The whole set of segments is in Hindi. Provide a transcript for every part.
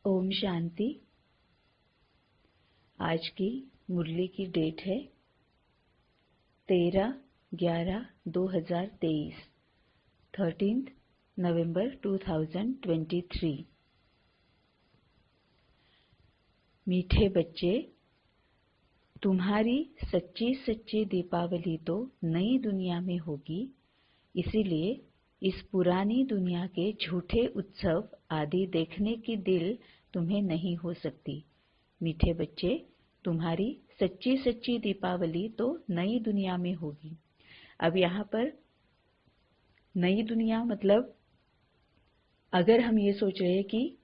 ओम शांति। आज की मुरली की डेट है 13/11/2023, 13 नवंबर 2023। मीठे बच्चे, तुम्हारी सच्ची सच्ची दीपावली तो नई दुनिया में होगी, इसीलिए इस पुरानी दुनिया के झूठे उत्सव आदि देखने की दिल तुम्हें नहीं हो सकती। मीठे बच्चे, तुम्हारी सच्ची सच्ची दीपावली तो नई दुनिया में होगी। अब यहाँ पर नई दुनिया मतलब अगर हम ये सोच रहे हैं कि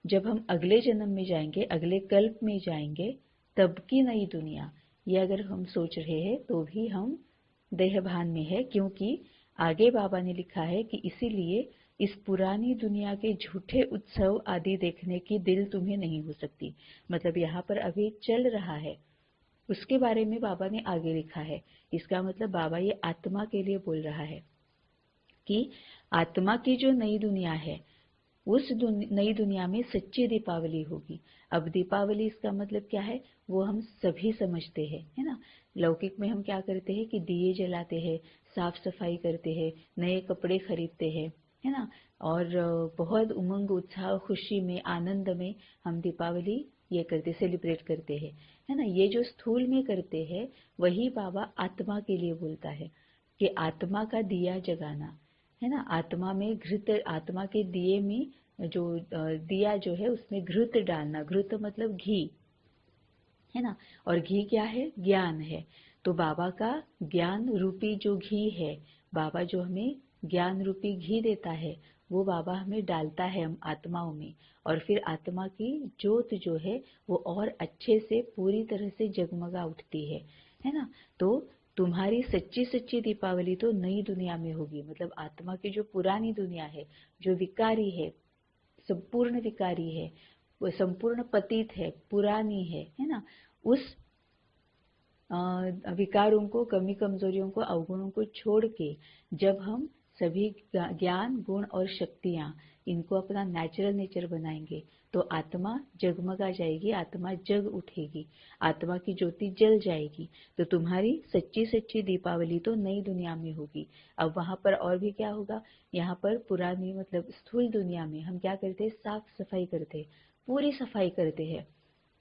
जब हम अगले जन्म में जाएंगे, अगले कल्प में जाएंगे, तब की नई दुनिया, ये अगर हम सोच रहे हैं तो भी हम देहभान में है, क्योंकि आगे बाबा ने लिखा है कि इसीलिए इस पुरानी दुनिया के झूठे उत्सव आदि देखने की दिल तुम्हें नहीं हो सकती। मतलब यहाँ पर अभी चल रहा है, उसके बारे में बाबा ने आगे लिखा है। इसका मतलब बाबा ये आत्मा के लिए बोल रहा है कि आत्मा की जो नई दुनिया है, उस नई दुनिया में सच्ची दीपावली होगी। अब दीपावली इसका मतलब क्या है वो हम सभी समझते हैं, है ना। लौकिक में हम क्या करते हैं कि दिए जलाते हैं, साफ सफाई करते हैं, नए कपड़े खरीदते हैं, है ना। और बहुत उमंग उत्साह खुशी में आनंद में हम दीपावली ये करते, सेलिब्रेट करते हैं, है ना। ये जो स्थूल में करते हैं वही बाबा आत्मा के लिए बोलता है कि आत्मा का दिया जगाना, है ना। आत्मा में घृत, आत्मा के दिए में जो दिया जो है उसमें घृत डालना, घृत मतलब घी, है ना। और घी क्या है? ज्ञान है। तो बाबा का ज्ञान रूपी जो घी है, बाबा जो हमें ज्ञान रूपी घी देता है, वो बाबा हमें डालता है हम आत्माओं में, और फिर आत्मा की ज्योत जो है वो और अच्छे से पूरी तरह से जगमगा उठती है ना। तो तुम्हारी सच्ची सच्ची दीपावली तो नई दुनिया में होगी। मतलब आत्मा की जो पुरानी दुनिया है, जो विकारी है, संपूर्ण विकारी है, वो संपूर्ण पतित है, पुरानी है ना। उस विकारों को, कमी कमजोरियों को, अवगुणों को छोड़ के जब हम सभी ज्ञान गुण और शक्तियां इनको अपना नेचुरल नेचर बनाएंगे तो आत्मा जगमगा जाएगी, आत्मा जग उठेगी, आत्मा की ज्योति जल जाएगी। तो तुम्हारी सच्ची सच्ची दीपावली तो नई दुनिया में होगी। अब वहां पर और भी क्या होगा? यहाँ पर पुरानी मतलब स्थूल दुनिया में हम क्या करते हैं? साफ सफाई करते हैं, पूरी सफाई करते हैं।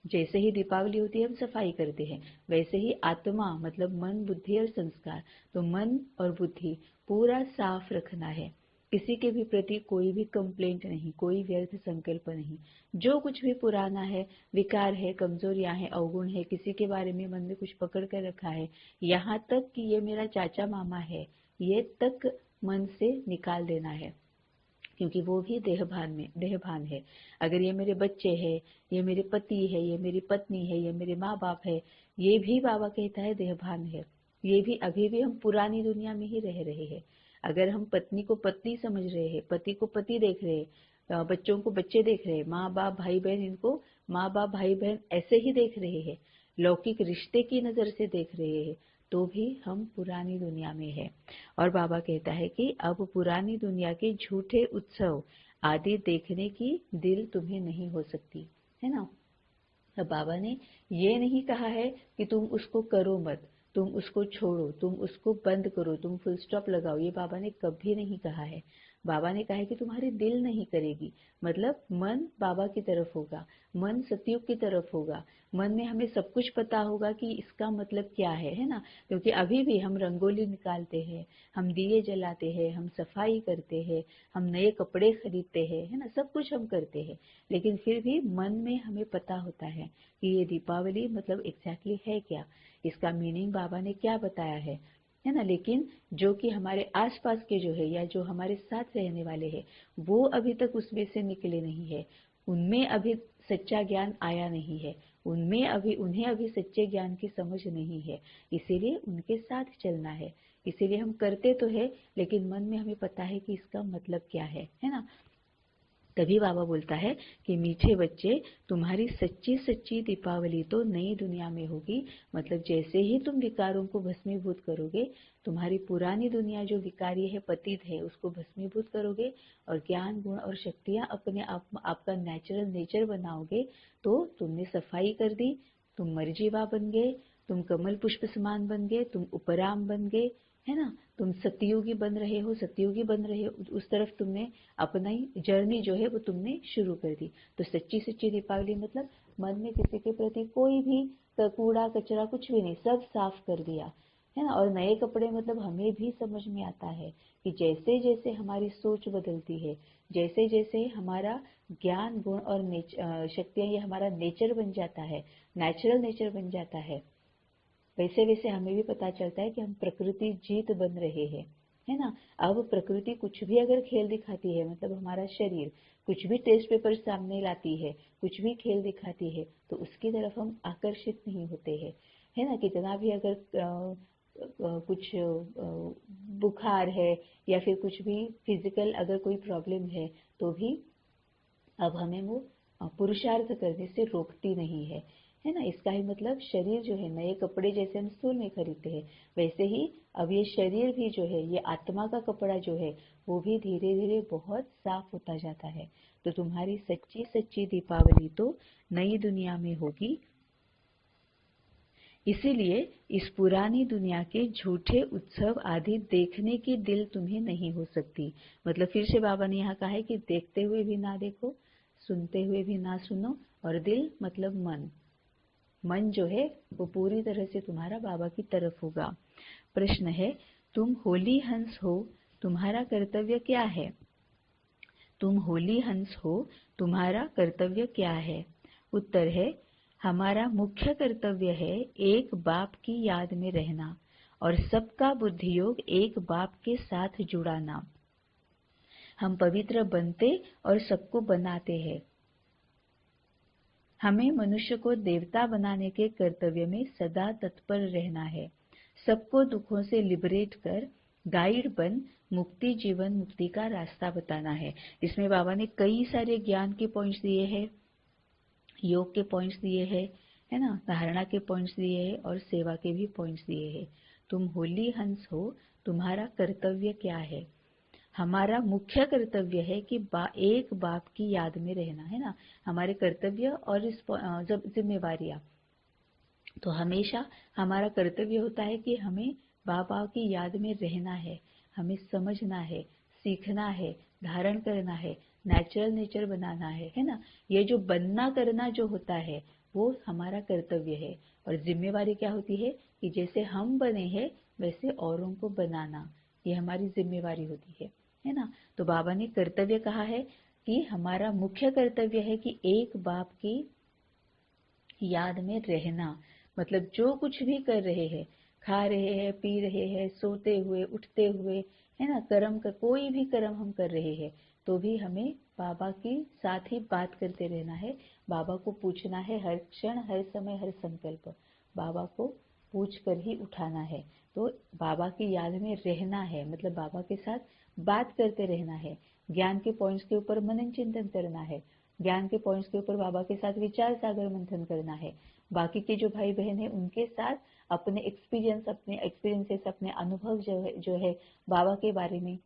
जैसे ही दीपावली होती है हम सफाई करते हैं, वैसे ही आत्मा मतलब मन, बुद्धि और संस्कार, तो मन और बुद्धि पूरा साफ रखना है। किसी के भी प्रति कोई भी कंप्लेंट नहीं, कोई व्यर्थ संकल्प नहीं। जो कुछ भी पुराना है, विकार है, कमजोरियां हैं, अवगुण है, किसी के बारे में मन में कुछ पकड़ कर रखा है, यहाँ तक कि ये मेरा चाचा मामा है, ये तक मन से निकाल देना है, क्योंकि वो भी देहभान है। अगर ये मेरे बच्चे हैं, ये मेरे पति है, ये मेरी पत्नी है, ये मेरे माँ बाप है, ये भी बाबा कहता है देहभान है। ये भी अभी भी हम पुरानी दुनिया में ही रह रहे हैं। अगर हम पत्नी को पत्नी समझ रहे हैं, पति को पति देख रहे हैं, बच्चों को बच्चे देख रहे हैं, माँ बाप भाई बहन इनको माँ बाप भाई बहन ऐसे ही देख रहे हैं, लौकिक रिश्ते की नजर से देख रहे हैं, तो भी हम पुरानी दुनिया में है। और बाबा कहता है कि अब पुरानी दुनिया के झूठे उत्सव आदि देखने की दिल तुम्हें नहीं हो सकती, है ना। अब बाबा ने ये नहीं कहा है कि तुम उसको करो मत, तुम उसको छोड़ो, तुम उसको बंद करो, तुम फुल स्टॉप लगाओ, ये बाबा ने कभी नहीं कहा है। बाबा ने कहा है कि तुम्हारी दिल नहीं करेगी, मतलब मन बाबा की तरफ होगा, मन सतयुग की तरफ होगा, मन में हमें सब कुछ पता होगा कि इसका मतलब क्या है ना। क्योंकि अभी भी हम रंगोली निकालते हैं, हम दिए जलाते हैं, हम सफाई करते हैं, हम नए कपड़े खरीदते हैं, है ना, सब कुछ हम करते हैं, लेकिन फिर भी मन में हमें पता होता है कि ये दीपावली मतलब एग्जैक्टली है क्या, इसका मीनिंग बाबा ने क्या बताया है ना। लेकिन जो कि हमारे आसपास के जो है या जो हमारे साथ रहने वाले हैं, वो अभी तक उसमें से निकले नहीं है, उनमें अभी सच्चा ज्ञान आया नहीं है, उन्हें अभी सच्चे ज्ञान की समझ नहीं है, इसीलिए उनके साथ चलना है। इसीलिए हम करते तो है, लेकिन मन में हमें पता है कि इसका मतलब क्या है ना। तभी बाबा बोलता है कि मीठे बच्चे, तुम्हारी सच्ची सच्ची दीपावली तो नई दुनिया में होगी। मतलब जैसे ही तुम विकारों को भस्मीभूत करोगे, तुम्हारी पुरानी दुनिया जो विकारी है, पतित है, उसको भस्मीभूत करोगे और ज्ञान गुण और शक्तियां अपने आप आपका नेचुरल नेचर बनाओगे, तो तुमने सफाई कर दी, तुम मर्जीवा बन गए, तुम कमल पुष्प समान बन गए, तुम उपराम बन गए, है ना। तुम सतयुगी बन रहे हो, सतयुगी बन रहे हो, उस तरफ तुमने अपना ही जर्नी जो है वो तुमने शुरू कर दी। तो सच्ची सच्ची दीपावली मतलब मन में किसी के प्रति कोई भी कूड़ा कचरा कुछ भी नहीं, सब साफ कर दिया, है ना। और नए कपड़े मतलब हमें भी समझ में आता है कि जैसे जैसे हमारी सोच बदलती है, जैसे जैसे हमारा ज्ञान गुण और शक्तियां, ये हमारा नेचर बन जाता है, नेचुरल नेचर बन जाता है, वैसे वैसे हमें भी पता चलता है कि हम प्रकृति जीत बन रहे हैं, है ना। अब प्रकृति कुछ भी अगर खेल दिखाती है, मतलब हमारा शरीर कुछ भी टेस्ट पेपर सामने लाती है, कुछ भी खेल दिखाती है, तो उसकी तरफ हम आकर्षित नहीं होते हैं, है ना। कितना भी अगर कुछ बुखार है या फिर कुछ भी फिजिकल अगर कोई प्रॉब्लम है, तो भी अब हमें वो पुरुषार्थ करने से रोकती नहीं है ना। इसका ही मतलब शरीर जो है, नए कपड़े जैसे हम स्कूल में खरीदते हैं, वैसे ही अब ये शरीर भी जो है, ये आत्मा का कपड़ा जो है, वो भी धीरे धीरे बहुत साफ होता जाता है। तो तुम्हारी सच्ची सच्ची दीपावली तो नई दुनिया में होगी। इसीलिए इस पुरानी दुनिया के झूठे उत्सव आदि देखने की दिल तुम्हें नहीं हो सकती। मतलब फिर से बाबा ने यहाँ कहा है कि देखते हुए भी ना देखो, सुनते हुए भी ना सुनो, और दिल मतलब मन, मन जो है वो पूरी तरह से तुम्हारा बाबा की तरफ होगा। प्रश्न है, तुम होली हंस हो, तुम्हारा कर्तव्य क्या है? तुम होली हंस हो, तुम्हारा कर्तव्य क्या है? उत्तर है, हमारा मुख्य कर्तव्य है एक बाप की याद में रहना और सबका बुद्धि योग एक बाप के साथ जुड़ाना। हम पवित्र बनते और सबको बनाते हैं। हमें मनुष्य को देवता बनाने के कर्तव्य में सदा तत्पर रहना है। सबको दुखों से लिबरेट कर गाइड बन मुक्ति जीवन मुक्ति का रास्ता बताना है। इसमें बाबा ने कई सारे ज्ञान के पॉइंट्स दिए हैं, योग के पॉइंट्स दिए हैं, है ना, धारणा के पॉइंट्स दिए हैं और सेवा के भी पॉइंट्स दिए हैं। तुम होली हंस हो, तुम्हारा कर्तव्य क्या है? हमारा मुख्य कर्तव्य है कि एक बाप की याद में रहना, है ना। हमारे कर्तव्य और जब जिम्मेवारियां, तो हमेशा हमारा कर्तव्य होता है कि हमें बाबा की याद में रहना है, हमें समझना है, सीखना है, धारण करना है, नेचुरल नेचर बनाना है ना। ये जो बनना करना जो होता है वो हमारा कर्तव्य है। और जिम्मेवारी क्या होती है कि जैसे हम बने हैं वैसे औरों को बनाना, ये हमारी जिम्मेवारी होती है ना। तो बाबा ने कर्तव्य कहा है कि हमारा मुख्य कर्तव्य है कि एक बाप की याद में रहना। मतलब जो कुछ भी कर रहे हैं, खा रहे हैं, पी रहे हैं, सोते हुए, उठते हुए, है ना, कर्म का कोई भी कर्म हम कर रहे हैं, तो भी हमें बाबा के साथ ही बात करते रहना है। बाबा को पूछना है हर क्षण, हर समय, हर संकल्प, बाबा को पूछ कर ही उठाना है। तो बाबा की याद में रहना है, मतलब बाबा के साथ बात करते रहना है, ज्ञान के पॉइंट्स के ऊपर मनन चिंतन करना है, ज्ञान के पॉइंट्स के ऊपर बाबा के साथ विचार सागर मंथन करना है। बाकी के जो भाई बहन है उनके साथ अपने एक्सपीरियंसेस, अपने अनुभव जो है बाबा के बारे में,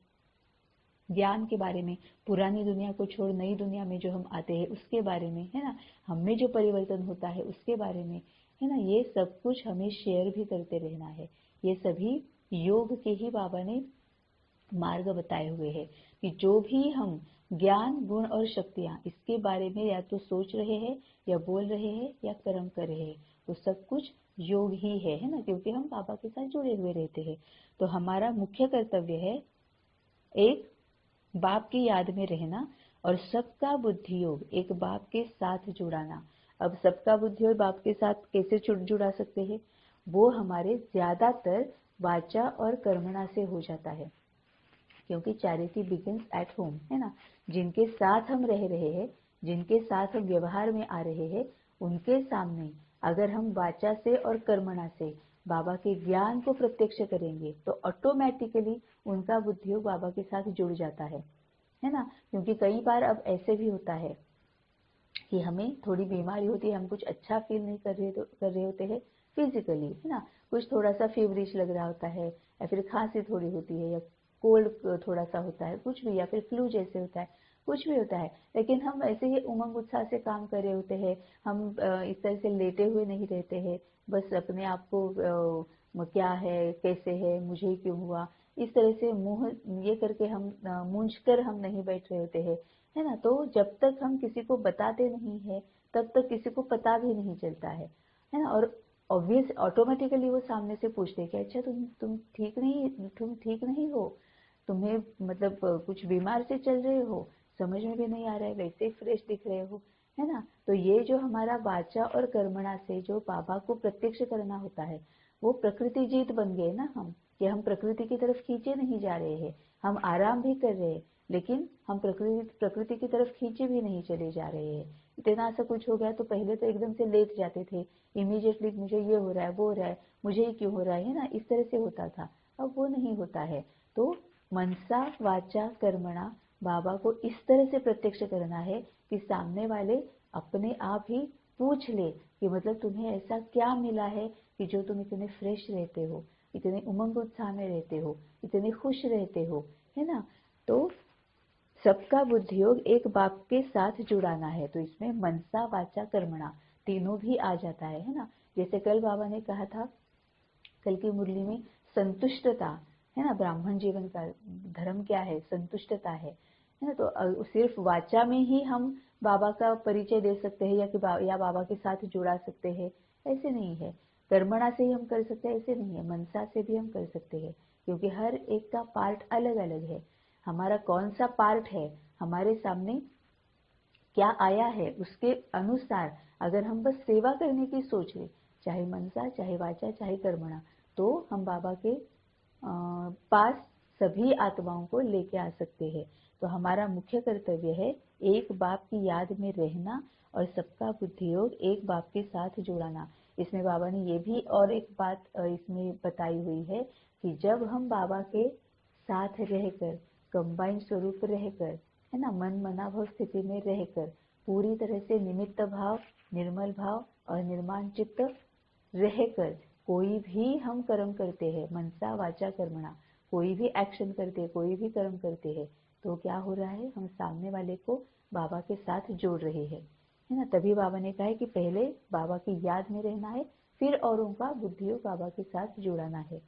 ज्ञान के बारे में, पुरानी दुनिया को छोड़ नई दुनिया में जो हम आते हैं उसके बारे में, है ना, हम में जो परिवर्तन होता है उसके बारे में, है ना, ये सब कुछ हमें शेयर भी करते रहना है। ये सभी योग के ही बाबा ने मार्ग बताए हुए हैं कि जो भी हम ज्ञान गुण और शक्तियां इसके बारे में या तो सोच रहे हैं या बोल रहे हैं या कर्म कर रहे हैं, वो सब कुछ योग ही है ना, क्योंकि हम बाबा के साथ जुड़े हुए रहते हैं। तो हमारा मुख्य कर्तव्य है एक बाप की याद में रहना और सबका बुद्धि योग एक बाप के साथ जुड़ाना। अब सबका बुद्धि योग बाप के साथ कैसे जुड़ा सकते हैं? वो हमारे ज्यादातर वाचा और कर्मणा से हो जाता है, क्योंकि चैरिटी बिगिंस एट होम, है ना। जिनके साथ हम रह रहे हैं, जिनके साथ हम व्यवहार में आ रहे हैं, उनके सामने अगर हम वाचा से और कर्मणा से बाबा के ज्ञान को प्रत्यक्ष करेंगे तो ऑटोमेटिकली उनका बुद्धि योग बाबा के साथ जुड़ जाता है। है ना। क्योंकि कई बार अब ऐसे भी होता है कि हमें थोड़ी बीमारी होती है, हम कुछ अच्छा फील नहीं कर रहे होते हैं फिजिकली, है ना। कुछ थोड़ा सा फीवरिश लग रहा होता है, या फिर खांसी थोड़ी होती है, या कोल्ड थोड़ा सा होता है, कुछ भी, या फिर फ्लू जैसे होता है, कुछ भी होता है। लेकिन हम ऐसे ही उमंग उत्साह से काम कर रहे होते हैं, हम इस तरह से लेटे हुए नहीं रहते हैं, बस अपने आप को क्या है, कैसे है, मुझे ही क्यों हुआ, इस तरह से मुंह ये करके हम मूंझ कर हम नहीं बैठ रहे होते हैं, है ना। तो जब तक हम किसी को बताते नहीं है, तब तक किसी को पता भी नहीं चलता है ना। और ऑब्वियस ऑटोमेटिकली वो सामने से पूछते हैं कि अच्छा तुम ठीक नहीं हो, तुम्हें मतलब कुछ बीमार से चल रहे हो, समझ में भी नहीं आ रहा है, वैसे ही फ्रेश दिख रहे हो, है ना। तो ये जो हमारा वाचा और कर्मणा से जो बाबा को प्रत्यक्ष करना होता है, वो प्रकृति जीत बन गए ना हम, कि हम प्रकृति की तरफ खींचे नहीं जा रहे हैं, हम आराम भी कर रहे हैं, लेकिन हम प्रकृति की तरफ खींचे भी नहीं चले जा रहे हैं। इतना सा कुछ हो गया तो पहले तो एकदम से लेट जाते थे, इमीडिएटली मुझे ये हो रहा है, वो हो रहा है, मुझे ही क्यों हो रहा है ना, इस तरह से होता था। अब वो नहीं होता है। तो मनसा वाचा कर्मणा बाबा को इस तरह से प्रत्यक्ष करना है कि सामने वाले अपने आप ही पूछ ले कि मतलब तुम्हें ऐसा क्या मिला है कि जो तुम इतने फ्रेश रहते हो, इतने उमंग उत्साह में रहते हो, इतने खुश रहते हो, है ना। तो सबका बुद्धि योग एक बाप के साथ जुड़ाना है, तो इसमें मनसा वाचा कर्मणा तीनों भी आ जाता है ना। जैसे कल बाबा ने कहा था, कल की मुरली में, संतुष्टता, है ना, ब्राह्मण जीवन का धर्म क्या है, संतुष्टता है ना। तो सिर्फ वाचा में ही हम बाबा का परिचय दे सकते हैं, या बाबा के साथ जुड़ा सकते हैं, ऐसे नहीं है। कर्मणा से ही हम कर सकते हैं, ऐसे नहीं है, मनसा से भी हम कर सकते हैं, क्योंकि हर एक का पार्ट अलग अलग है। हमारा कौन सा पार्ट है, हमारे सामने क्या आया है, उसके अनुसार अगर हम बस सेवा करने की सोच ले, चाहे मनसा, चाहे वाचा, चाहे कर्मणा, तो हम बाबा के पास सभी आत्माओं को लेके आ सकते हैं। तो हमारा मुख्य कर्तव्य है एक बाप की याद में रहना और सबका बुद्धि योग एक बाप के साथ जुड़ाना। इसमें बाबा ने ये भी और एक बात इसमें बताई हुई है कि जब हम बाबा के साथ रहकर, कंबाइंड स्वरूप रहकर, है ना, मन मनाभव स्थिति में रहकर, पूरी तरह से निमित्त भाव, निर्मल भाव और निर्माण चित्त रहकर कोई भी हम कर्म करते हैं, मनसा वाचा कर्मणा, कोई भी एक्शन करते हैं, कोई भी कर्म करते हैं, तो क्या हो रहा है, हम सामने वाले को बाबा के साथ जोड़ रहे हैं, है ना। तभी बाबा ने कहा है कि पहले बाबा की याद में रहना है, फिर औरों का बुद्धियों बाबा के साथ जुड़ाना है।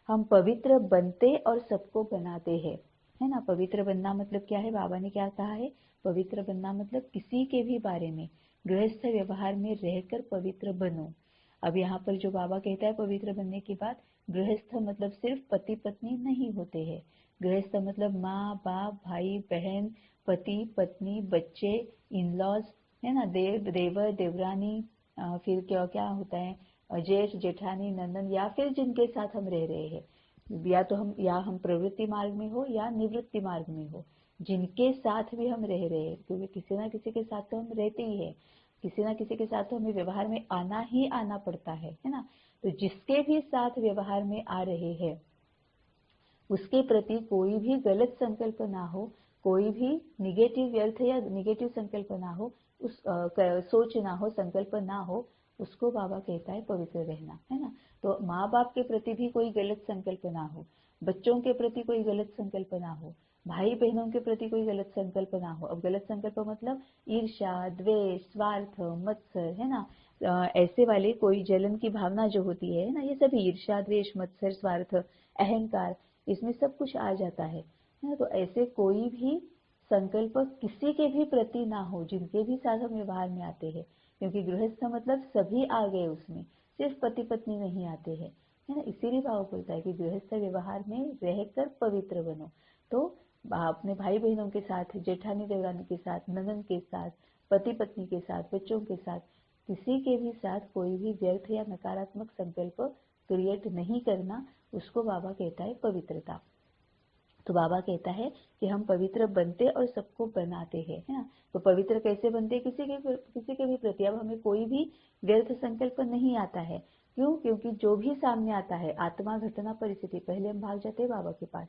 हम पवित्र बनते और सबको बनाते हैं, है ना। पवित्र बनना मतलब क्या है, बाबा ने क्या कहा है, पवित्र बनना मतलब किसी के भी बारे में गृहस्थ व्यवहार में रहकर पवित्र बनो। अब यहाँ पर जो बाबा कहता है पवित्र बनने की बात, गृहस्थ मतलब सिर्फ पति पत्नी नहीं होते हैं, गृहस्थ मतलब माँ बाप, भाई बहन, पति पत्नी, बच्चे, इन लॉज, है ना, देवर देवरानी, फिर क्या क्या होता है, जेठ जेठानी नंदन, या फिर जिनके साथ हम रह रहे हैं, या हम प्रवृत्ति मार्ग में हो या निवृत्ति मार्ग में हो, जिनके साथ भी हम रह रहे हैं, क्योंकि किसी ना किसी के साथ तो हम रहते ही है, किसी ना किसी के साथ तो हमें व्यवहार में आना ही आना पड़ता है ना। तो जिसके भी साथ व्यवहार में आ रहे हैं, उसके प्रति कोई भी गलत संकल्प ना हो, कोई भी निगेटिव व्यर्थ या निगेटिव संकल्प ना हो, सोच ना हो, संकल्प ना हो, उसको बाबा कहता है पवित्र रहना, है ना। तो माँ बाप के प्रति भी कोई गलत संकल्प ना हो, बच्चों के प्रति कोई गलत संकल्प ना हो, भाई बहनों के प्रति कोई गलत संकल्प ना हो। अब गलत संकल्प मतलब ईर्ष्या, द्वेष, स्वार्थ, मत्सर, है ना, ऐसे वाले कोई जलन की भावना जो होती है ना, ये सभी ईर्ष्या, द्वेष, मत्सर, स्वार्थ, अहंकार, इसमें सब कुछ आ जाता है ना। तो ऐसे कोई भी संकल्प किसी के भी प्रति ना हो, जिनके भी साथ हम व्यवहार में आते हैं, क्योंकि गृहस्थ मतलब सभी आ गए उसमें, सिर्फ पति पत्नी नहीं आते हैं, है ना। इसीलिए बाबा बोलता है कि गृहस्थ व्यवहार में रहकर पवित्र बनो। तो अपने भाई बहनों के साथ, जेठानी देवरानी के साथ, ननद के साथ, पति पत्नी के साथ, बच्चों के साथ, किसी के भी साथ कोई भी व्यर्थ या नकारात्मक संकल्प क्रिएट नहीं करना, उसको बाबा कहता है पवित्रता। तो बाबा कहता है कि हम पवित्र बनते और सबको बनाते हैं, है ना। तो पवित्र कैसे बनते, किसी के भी प्रति अब हमें कोई भी व्यर्थ संकल्प नहीं आता है। क्यों, क्योंकि जो भी सामने आता है, आत्मा, घटना, परिस्थिति, पहले हम भाग जाते हैं बाबा के पास,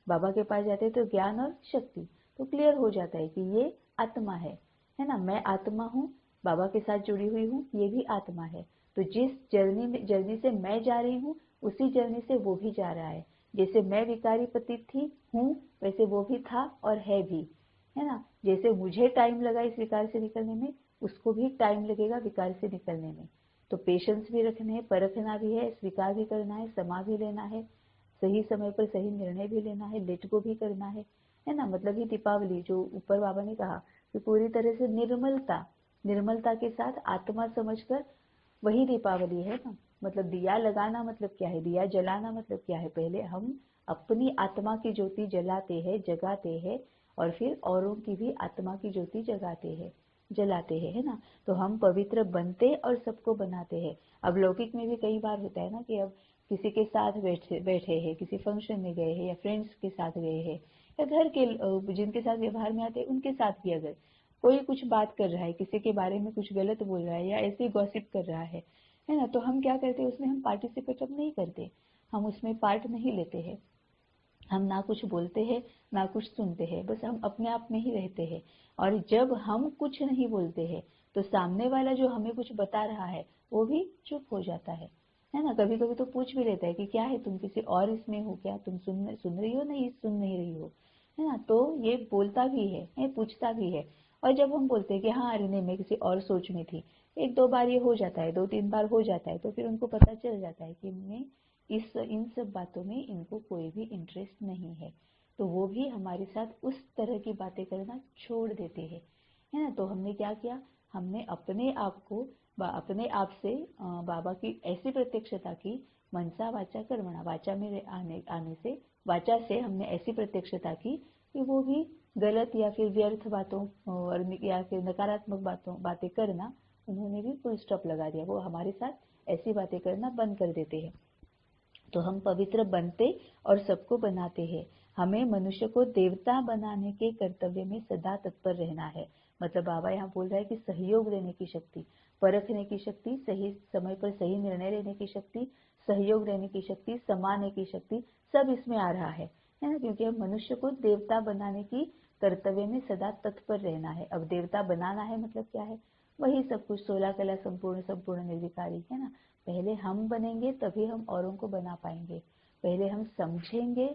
बाबा के पास जाते हैं तो ज्ञान और शक्ति, तो क्लियर हो जाता है कि ये आत्मा है ना। मैं आत्मा हूँ, बाबा के साथ जुड़ी हुई हूँ, ये भी आत्मा है। तो जिस जर्नी से मैं जा रही हूँ, उसी जर्नी से वो भी जा रहा है। जैसे मैं विकारी पतित थी हूँ, वैसे वो भी था और है भी, है ना। जैसे मुझे टाइम लगा इस विकार से निकलने में, उसको भी टाइम लगेगा विकार से निकलने में। तो पेशेंस भी रखने हैं, परखना भी है, स्वीकार भी करना है, समा भी लेना है, सही समय पर सही निर्णय भी लेना है, लेट गो भी करना है ना। मतलब ये दीपावली जो ऊपर बाबा ने कहा कि पूरी तरह से निर्मलता के साथ आत्मा समझकर, वही दीपावली है ना। मतलब दिया लगाना मतलब क्या है, दिया जलाना मतलब क्या है, पहले हम अपनी आत्मा की ज्योति जलाते हैं, जगाते हैं, और फिर औरों की भी आत्मा की ज्योति जलाते हैं, है ना। तो हम पवित्र बनते और सबको बनाते हैं। अब लौकिक में भी कई बार होता है ना कि अब किसी के साथ बैठे हैं, किसी फंक्शन में गए हैं, या फ्रेंड्स के साथ गए हैं, या घर के जिनके साथ व्यवहार में आते हैं उनके साथ भी अगर कोई कुछ बात कर रहा है, किसी के बारे में कुछ गलत बोल रहा है, या ऐसे गॉसिप कर रहा है ना, तो हम क्या करते हैं, उसमें हम पार्टिसिपेट अब नहीं करते, हम उसमें पार्ट नहीं लेते हैं। हम ना कुछ बोलते हैं, ना कुछ सुनते हैं, बस हम अपने आप में ही रहते हैं। और जब हम कुछ नहीं बोलते हैं, तो सामने वाला जो हमें कुछ बता रहा है वो भी चुप हो जाता है ना। कभी कभी तो पूछ भी लेता है कि क्या है, तुम किसी और इसमें हो क्या, तुम सुन रही हो, नहीं सुन नहीं रही हो, है ना। तो ये बोलता भी है, पूछता भी है। और जब हम बोलते हैं कि हाँ अरे नहीं मैं किसी और सोच में थी, एक दो बार ये हो जाता है, दो तीन बार हो जाता है, तो फिर उनको पता चल जाता है कि इनमें इन सब बातों में इनको कोई भी इंटरेस्ट नहीं है, तो वो भी हमारे साथ उस तरह की बातें करना छोड़ देते हैं, है ना। तो हमने क्या किया, हमने अपने आप को अपने आप से बाबा की ऐसी प्रत्यक्षता की, मनसा वाचा कर्मणा, वाचा में आने से, वाचा से हमने ऐसी प्रत्यक्षता की कि वो भी गलत या फिर व्यर्थ बातों और या फिर नकारात्मक बातें करना, उन्होंने भी फुल स्टॉप लगा दिया। वो हमारे साथ ऐसी बातें करना बंद कर देते हैं। तो हम पवित्र बनते और सबको बनाते हैं। हमें मनुष्य को देवता बनाने के कर्तव्य में सदा तत्पर रहना है। मतलब बाबा यहाँ बोल रहा है कि सहयोग देने की शक्ति, परखने की शक्ति, सही समय पर सही निर्णय लेने की शक्ति, सहयोग देने की शक्ति, समाने की शक्ति, सब इसमें आ रहा है ना। क्योंकि हम मनुष्य को देवता बनाने की कर्तव्य में सदा तत्पर रहना है। अब देवता बनाना है मतलब क्या है, वही सब कुछ 16 कला संपूर्ण निर्विकारी, है ना। पहले हम बनेंगे तभी हम औरों को बना पाएंगे। पहले हम समझेंगे,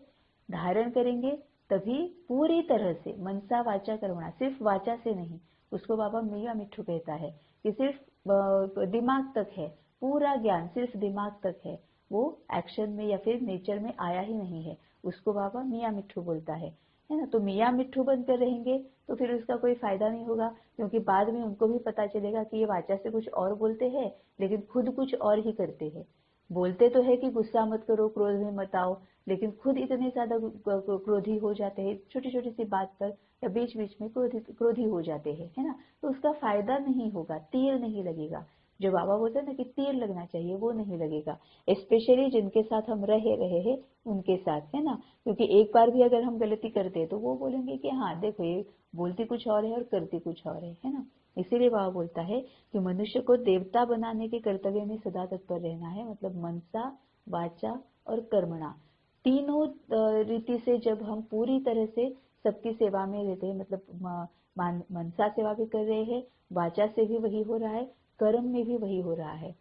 धारण करेंगे, तभी पूरी तरह से मनसा वाचा कर्मणा, सिर्फ वाचा से नहीं, उसको बाबा मियाँ मिट्ठू कहता है कि सिर्फ दिमाग तक है, पूरा ज्ञान सिर्फ दिमाग तक है, वो एक्शन में या फिर नेचर में आया ही नहीं है, उसको बाबा मियाँ मिट्ठू बोलता है ना। तो मियाँ मिट्ठू बनकर रहेंगे तो फिर उसका कोई फायदा नहीं होगा, क्योंकि बाद में उनको भी पता चलेगा कि ये वाचा से कुछ और बोलते हैं लेकिन खुद कुछ और ही करते हैं। बोलते तो है कि गुस्सा मत करो, क्रोध में मत आओ, लेकिन खुद इतने ज्यादा क्रोधी हो जाते हैं, छोटी छोटी सी बात पर या बीच बीच में क्रोधी हो जाते हैं, है ना। तो उसका फायदा नहीं होगा, तीर नहीं लगेगा। जो बाबा बोलते हैं ना कि तीर लगना चाहिए, वो नहीं लगेगा। स्पेशली जिनके साथ हम रहे हैं उनके साथ, है ना। क्योंकि एक बार भी अगर हम गलती करते हैं तो वो बोलेंगे कि हाँ देखो ये बोलती कुछ और है और करती कुछ और है ना। इसीलिए बाबा बोलता है कि मनुष्य को देवता बनाने के कर्तव्य में सदा तत्पर रहना है। मतलब मनसा, वाचा और कर्मणा, तीनों रीति से जब हम पूरी तरह से सबकी सेवा में रहते हैं, मतलब मनसा सेवा भी कर रहे हैं, वाचा से भी वही हो रहा है, कर्म में भी वही हो रहा है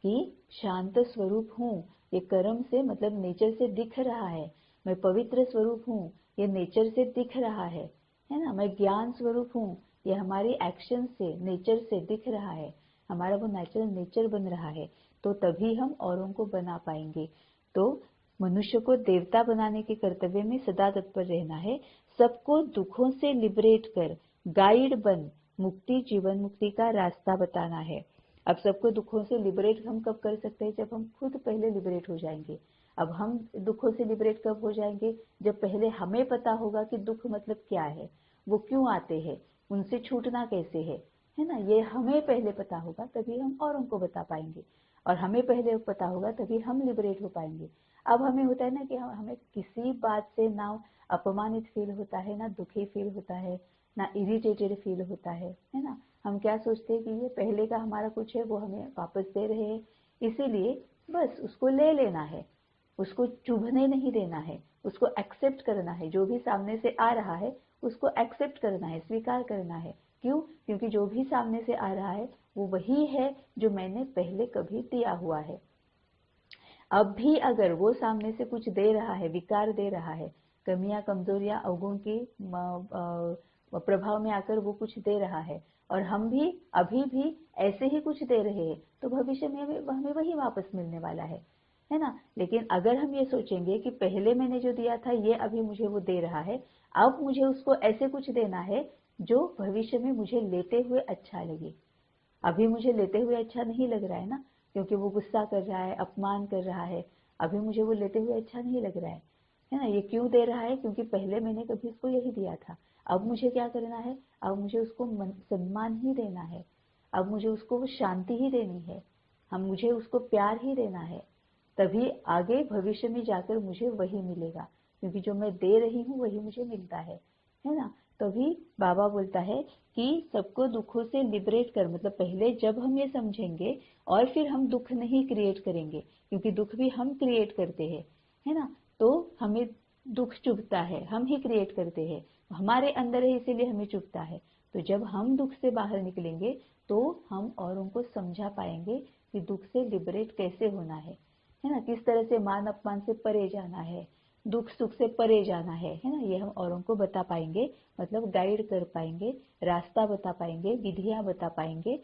कि शांत स्वरूप हूँ, ये कर्म से मतलब नेचर से दिख रहा है। मैं पवित्र स्वरूप हूँ, ये नेचर से दिख रहा है ना। मैं ज्ञान स्वरूप हूँ, ये हमारी एक्शन से, नेचर से दिख रहा है, हमारा वो नेचुरल नेचर बन रहा है। तो तभी हम औरों को बना पाएंगे। तो मनुष्य को देवता बनाने के कर्तव्य में सदा तत्पर रहना है। सबको दुखों से लिबरेट कर गाइड बन मुक्ति, जीवन मुक्ति का रास्ता बताना है। अब सबको दुखों से लिबरेट हम कब कर सकते हैं, जब हम खुद पहले लिबरेट हो जाएंगे। अब हम दुखों से लिबरेट कब हो जाएंगे, जब पहले हमें पता होगा कि दुख मतलब क्या है, वो क्यों आते हैं, उनसे छूटना कैसे है ना। ये हमें पहले पता होगा तभी हम औरों को बता पाएंगे, और हमें पहले पता होगा तभी हम लिबरेट हो पाएंगे। अब हमें होता है ना कि हमें किसी बात से ना अपमानित फील होता है, ना दुखी फील होता है, ना इरिटेटेड फील होता है ना। हम क्या सोचते हैं कि ये पहले का हमारा कुछ है, वो हमें वापस दे रहे हैं, इसीलिए बस उसको ले लेना है। उसको चुभने नहीं देना है, उसको एक्सेप्ट करना है। जो भी सामने से आ रहा है उसको एक्सेप्ट करना है, स्वीकार करना है। क्यों? क्योंकि जो भी सामने से आ रहा है वो वही है जो मैंने पहले कभी दिया हुआ है। अब भी अगर वो सामने से कुछ दे रहा है, विकार दे रहा है, कमियां, कमजोरियां, अवगुण के प्रभाव में आकर वो कुछ दे रहा है और हम भी अभी भी ऐसे ही कुछ दे रहे हैं, तो भविष्य में हमें वही वापस मिलने वाला है ना। लेकिन अगर हम ये सोचेंगे कि पहले मैंने जो दिया था ये अभी मुझे वो दे रहा है, अब मुझे उसको ऐसे कुछ देना है जो भविष्य में मुझे लेते हुए अच्छा लगे। अभी मुझे लेते हुए अच्छा नहीं लग रहा है ना, क्योंकि वो गुस्सा कर रहा है, अपमान कर रहा है, अभी मुझे वो लेते हुए अच्छा नहीं लग रहा है ना। ये क्यों दे रहा है? क्योंकि पहले मैंने कभी उसको यही दिया था। अब मुझे क्या करना है? अब मुझे उसको सम्मान ही देना है, अब मुझे उसको शांति ही देनी है, मुझे उसको प्यार ही देना है। तभी आगे भविष्य में जाकर मुझे वही मिलेगा, क्योंकि जो मैं दे रही हूँ वही मुझे मिलता है ना। तभी बाबा बोलता है कि सबको दुखों से लिबरेट कर, मतलब पहले जब हम ये समझेंगे और फिर हम दुख नहीं क्रिएट करेंगे, क्योंकि दुख भी हम क्रिएट करते हैं, है ना। तो हमें दुख चुभता है, हम ही क्रिएट करते हैं, हमारे अंदर है इसीलिए हमें चुभता है। तो जब हम दुख से बाहर निकलेंगे तो हम औरों को समझा पाएंगे कि दुख से लिबरेट कैसे होना है ना, किस तरह से मान अपमान से परे जाना है, दुख सुख से परे जाना है ना। ये हम औरों को बता पाएंगे, मतलब गाइड कर पाएंगे, रास्ता बता पाएंगे, विधियां बता पाएंगे।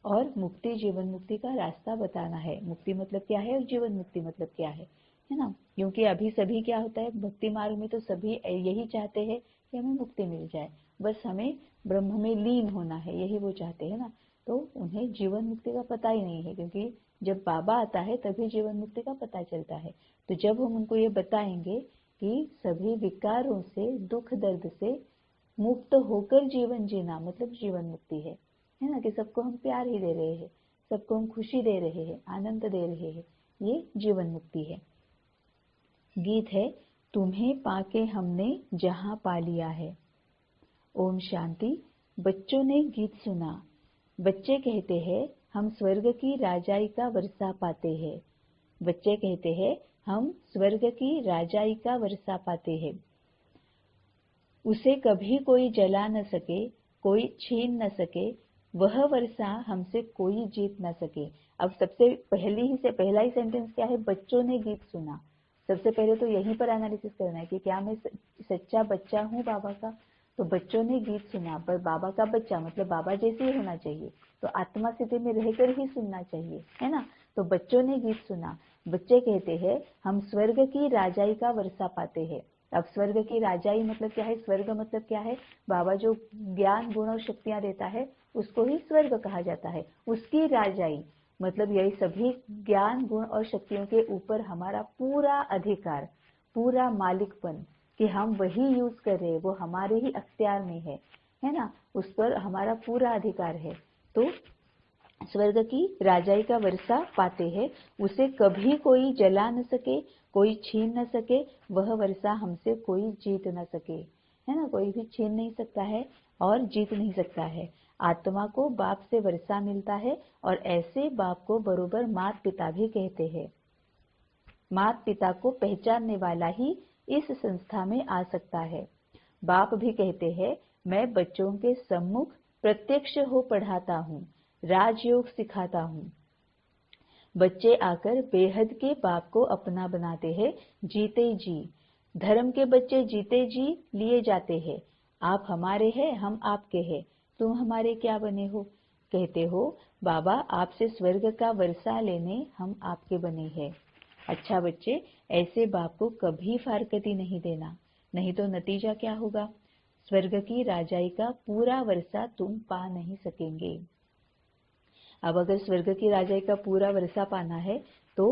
और मुक्ति, जीवन मुक्ति का रास्ता बताना है। मुक्ति मतलब क्या है और जीवन मुक्ति मतलब क्या है ना। क्योंकि अभी सभी क्या होता है, भक्ति मार्ग में तो सभी यही चाहते हैं कि हमें मुक्ति मिल जाए, बस हमें ब्रह्म में लीन होना है, यही वो चाहते हैं ना। तो उन्हें जीवन मुक्ति का पता ही नहीं है, क्योंकि जब बाबा आता है तभी जीवन मुक्ति का पता चलता है। तो जब हम उनको ये बताएंगे कि सभी विकारों से, दुख दर्द से मुक्त होकर जीवन जीना मतलब जीवन मुक्ति है ना। कि सबको हम प्यार ही दे रहे हैं, सबको हम खुशी दे रहे हैं, आनंद दे रहे हैं, ये जीवन मुक्ति है। गीत है, तुम्हें पाके हमने जहां पा लिया है। ओम शांति। बच्चों ने गीत सुना। बच्चे कहते हैं हम स्वर्ग की राजाई का वर्षा पाते हैं। बच्चे कहते हैं हम स्वर्ग की राजाई का वर्षा पाते हैं। उसे कभी कोई जला न सके, कोई छीन न सके, वह वर्षा हमसे कोई जीत न सके। अब सबसे पहला ही सेंटेंस क्या है? बच्चों ने गीत सुना। सबसे पहले तो यहीं पर एनालिसिस करना है कि क्या मैं सच्चा बच्चा हूँ बाबा का। तो बच्चों ने गीत सुना, पर बाबा का बच्चा मतलब बाबा जैसे ही होना चाहिए, तो आत्मा स्थिति में रहकर ही सुनना चाहिए, है ना। तो बच्चों ने गीत सुना। बच्चे कहते हैं हम स्वर्ग की राजाई का वर्षा पाते हैं। अब स्वर्ग की राजाई मतलब क्या है? स्वर्ग मतलब क्या है? बाबा जो ज्ञान, गुण और शक्तियां देता है उसको ही स्वर्ग कहा जाता है। उसकी राजाई मतलब यही सभी ज्ञान, गुण और शक्तियों के ऊपर हमारा पूरा अधिकार, पूरा मालिकपन, कि हम वही यूज कर रहे हैं, वो हमारे ही अख्तियार में है ना। उस पर हमारा पूरा अधिकार है। तो स्वर्ग की राजाई का वर्षा पाते हैं। उसे कभी कोई जला न सके, कोई छीन न सके, वह वर्षा हमसे कोई जीत न सके, है ना। कोई भी छीन नहीं सकता है और जीत नहीं सकता है। आत्मा को बाप से वर्षा मिलता है और ऐसे बाप को बरोबर माता पिता भी कहते हैं। माता पिता को पहचानने वाला ही इस संस्था में आ सकता है। बाप भी कहते हैं मैं बच्चों के सम्मुख प्रत्यक्ष हो पढ़ाता हूँ, राजयोग सिखाता हूँ। बच्चे आकर बेहद के बाप को अपना बनाते हैं, जीते जी। धर्म के बच्चे जीते जी लिए जाते हैं। आप हमारे हैं, हम आपके हैं, तुम हमारे क्या बने हो? कहते हो बाबा आपसे स्वर्ग का वर्षा लेने हम आपके बने हैं। अच्छा बच्चे, ऐसे बाप को कभी फारकती नहीं देना, नहीं तो नतीजा क्या होगा? स्वर्ग की राजाई का पूरा वर्षा तुम पा नहीं सकेंगे। अब अगर स्वर्ग की राजाई का पूरा वर्षा पाना है तो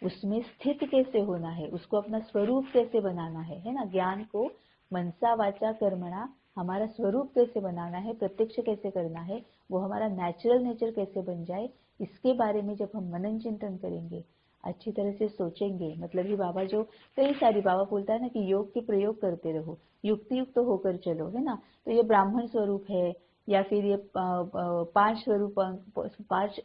उसमें स्थित कैसे होना है, उसको अपना स्वरूप कैसे बनाना है ना। ज्ञान को मनसा वाचा कर्मणा हमारा स्वरूप कैसे बनाना है, प्रत्यक्ष कैसे करना है, वो हमारा नेचुरल नेचर कैसे बन जाए, इसके बारे में जब हम मनन चिंतन करेंगे, अच्छी तरह से सोचेंगे, मतलब ही बाबा जो कई सारी बाबा बोलता है ना कि योग के प्रयोग करते रहो, युक्ति युक्त होकर चलो, है ना। तो ये ब्राह्मण स्वरूप है या फिर ये पांच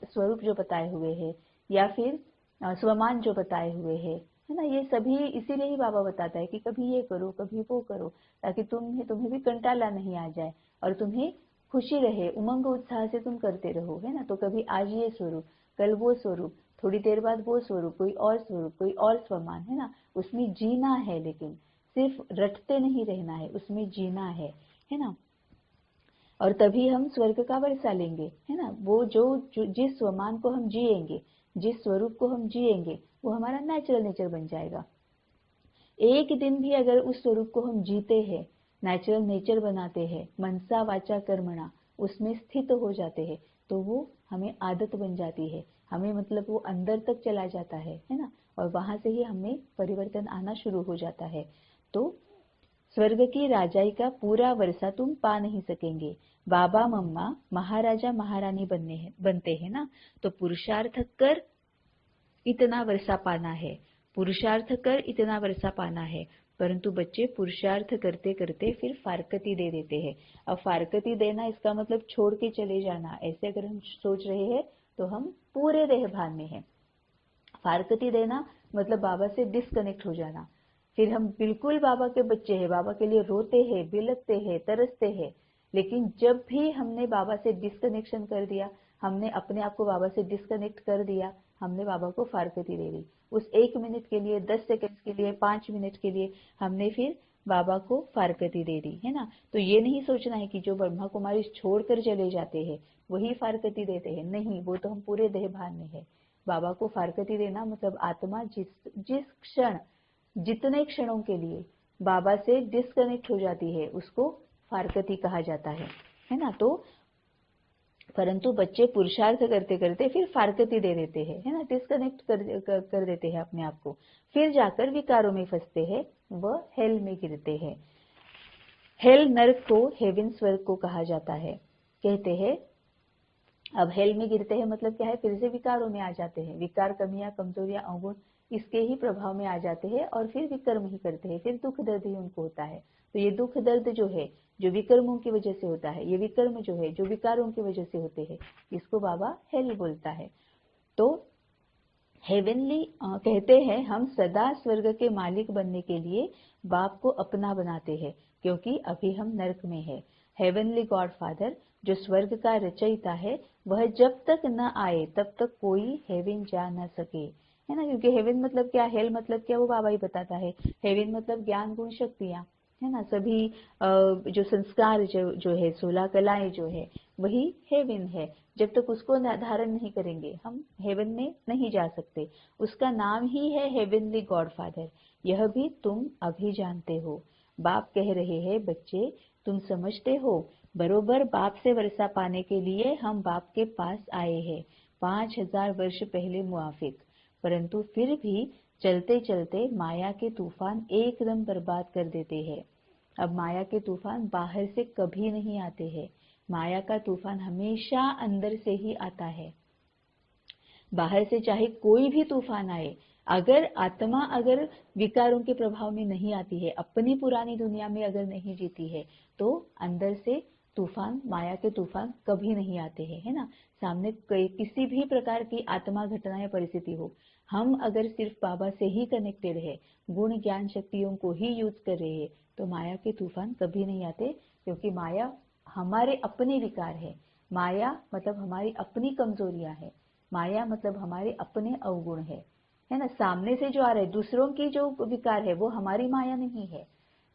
स्वरूप जो बताए हुए हैं, या फिर स्वमान जो बताए हुए हैं, है ना। ये सभी इसीलिए ही बाबा बताता है कि कभी ये करो कभी वो करो, ताकि तुम्हें भी कंटाला नहीं आ जाए और तुम्हें खुशी रहे, उमंग उत्साह से तुम करते रहो, है ना। तो कभी आज ये स्वरूप, कल वो स्वरूप, थोड़ी देर बाद वो स्वरूप, कोई और स्वरूप, कोई और स्वमान, है ना। उसमें जीना है, लेकिन सिर्फ रटते नहीं रहना है, उसमें जीना है ना। और तभी हम स्वर्ग का वर्षा लेंगे, है ना। वो जिस स्वमान को हम जिएंगे, जिस स्वरूप को हम जिएंगे, वो हमारा नेचुरल नेचर बन जाएगा। एक दिन भी अगर उस स्वरूप को हम जीते हैं, नेचुरल नेचर बनाते हैं, मनसा वाचा कर्मणा, उसमें स्थित हो जाते हैं, तो वो हमें आदत बन जाती है, हमें मतलब वो अंदर तक चला जाता है ना। और वहां से ही हमें परिवर्तन आना शुरू हो जाता है। तो स्वर्ग की राजाई का पूरा वर्षा तुम पा नहीं सकेंगे। बाबा मम्मा महाराजा महारानी बनते हैं ना, तो पुरुषार्थ कर इतना वर्षा पाना है, पुरुषार्थ कर इतना वर्षा पाना है। परंतु बच्चे पुरुषार्थ करते करते फिर फारकती दे देते हैं। अब फारकती देना इसका मतलब छोड़ के चले जाना, ऐसे अगर हम सोच रहे हैं तो हम पूरे देह भान में हैं। फारकती देना मतलब बाबा से डिस्कनेक्ट हो जाना। फिर हम बिल्कुल बाबा के बच्चे हैं, बाबा के लिए रोते हैं, बिलखते हैं, तरसते हैं, लेकिन जब भी हमने बाबा से डिस्कनेक्शन कर दिया, हमने अपने आप को बाबा से डिस्कनेक्ट कर दिया, हमने बाबा को फारकती दे दी। उस 1 मिनट के लिए, 10 सेकंड के लिए, 5 मिनट के लिए हमने फिर बाबा को फारकती दे दी, है ना। तो ये नहीं सोचना है कि जो ब्रह्मा कुमारी छोड़कर चले जाते हैं वही फारकती देते हैं, नहीं, वो तो हम पूरे देह भान में है। बाबा को फारकती देना मतलब आत्मा जिस क्षण, जितने क्षणों के लिए बाबा से डिस्कनेक्ट हो जाती है, उसको फारकती कहा जाता है ना। तो परंतु बच्चे पुरुषार्थ करते करते फिर फारकती दे देते हैं, है ना, डिस्कनेक्ट कर देते हैं अपने आप को, फिर जाकर विकारों में फंसते हैं, वह हेल में गिरते हैं। हेल नर्क को हेवन स्वर्ग को कहा जाता है, कहते हैं। अब हेल में गिरते हैं मतलब क्या है, फिर से विकारों में आ जाते हैं, विकार, कमियां, कमजोरियां, अवगुण इसके ही प्रभाव में आ जाते हैं और फिर विकर्म ही करते हैं, फिर दुख दर्द ही उनको होता है। तो ये दुख दर्द जो है, जो विकर्मों की वजह से होता है, ये विकर्म जो है जो विकारों की वजह से होते हैं, इसको बाबा हेल बोलता है। तो हेवनली कहते हैं हम सदा स्वर्ग के मालिक बनने के लिए बाप को अपना बनाते हैं, क्योंकि अभी हम नरक में है। हेवनली गॉड फादर जो स्वर्ग का रचयिता है, वह जब तक न आए तब तक कोई हेवन जा न सके, है ना। क्योंकि हेवन मतलब क्या, हेल मतलब क्या, वो बाबा ही बताता है। हेवन मतलब ज्ञान गुण शक्तियां, है ना, सभी जो संस्कार जो है, 16 कलाएं जो है, वही हेवन है। जब तक उसको धारण नहीं करेंगे हम हेवन में नहीं जा सकते। उसका नाम ही है हेवनली गॉड फादर। यह भी तुम अभी जानते हो। बाप कह रहे हैं, बच्चे तुम समझते हो, बरोबर बाप से वर्षा पाने के लिए हम बाप के पास आए हैं 5000 वर्ष पहले मुआफिक। परंतु फिर भी चलते चलते माया के तूफान एकदम बर्बाद कर देते हैं। अब माया के तूफान बाहर से कभी नहीं आते हैं, माया का तूफान हमेशा अंदर से ही आता है। बाहर से चाहे कोई भी तूफान आए, अगर आत्मा अगर विकारों के प्रभाव में नहीं आती है, अपनी पुरानी दुनिया में अगर नहीं जीती है, तो अंदर से तूफान, माया के तूफान कभी नहीं आते हैं, है ना। सामने किसी भी प्रकार की आत्मा घटना या परिस्थिति हो, हम अगर सिर्फ बाबा से ही कनेक्टेड है, गुण ज्ञान शक्तियों को ही यूज कर रहे हैं, तो माया के तूफान कभी नहीं आते, क्योंकि माया हमारे अपने विकार है। माया मतलब हमारी अपनी कमजोरियां है, माया मतलब हमारे अपने अवगुण है ना। सामने से जो आ रहे दूसरों की जो विकार है, वो हमारी माया नहीं है।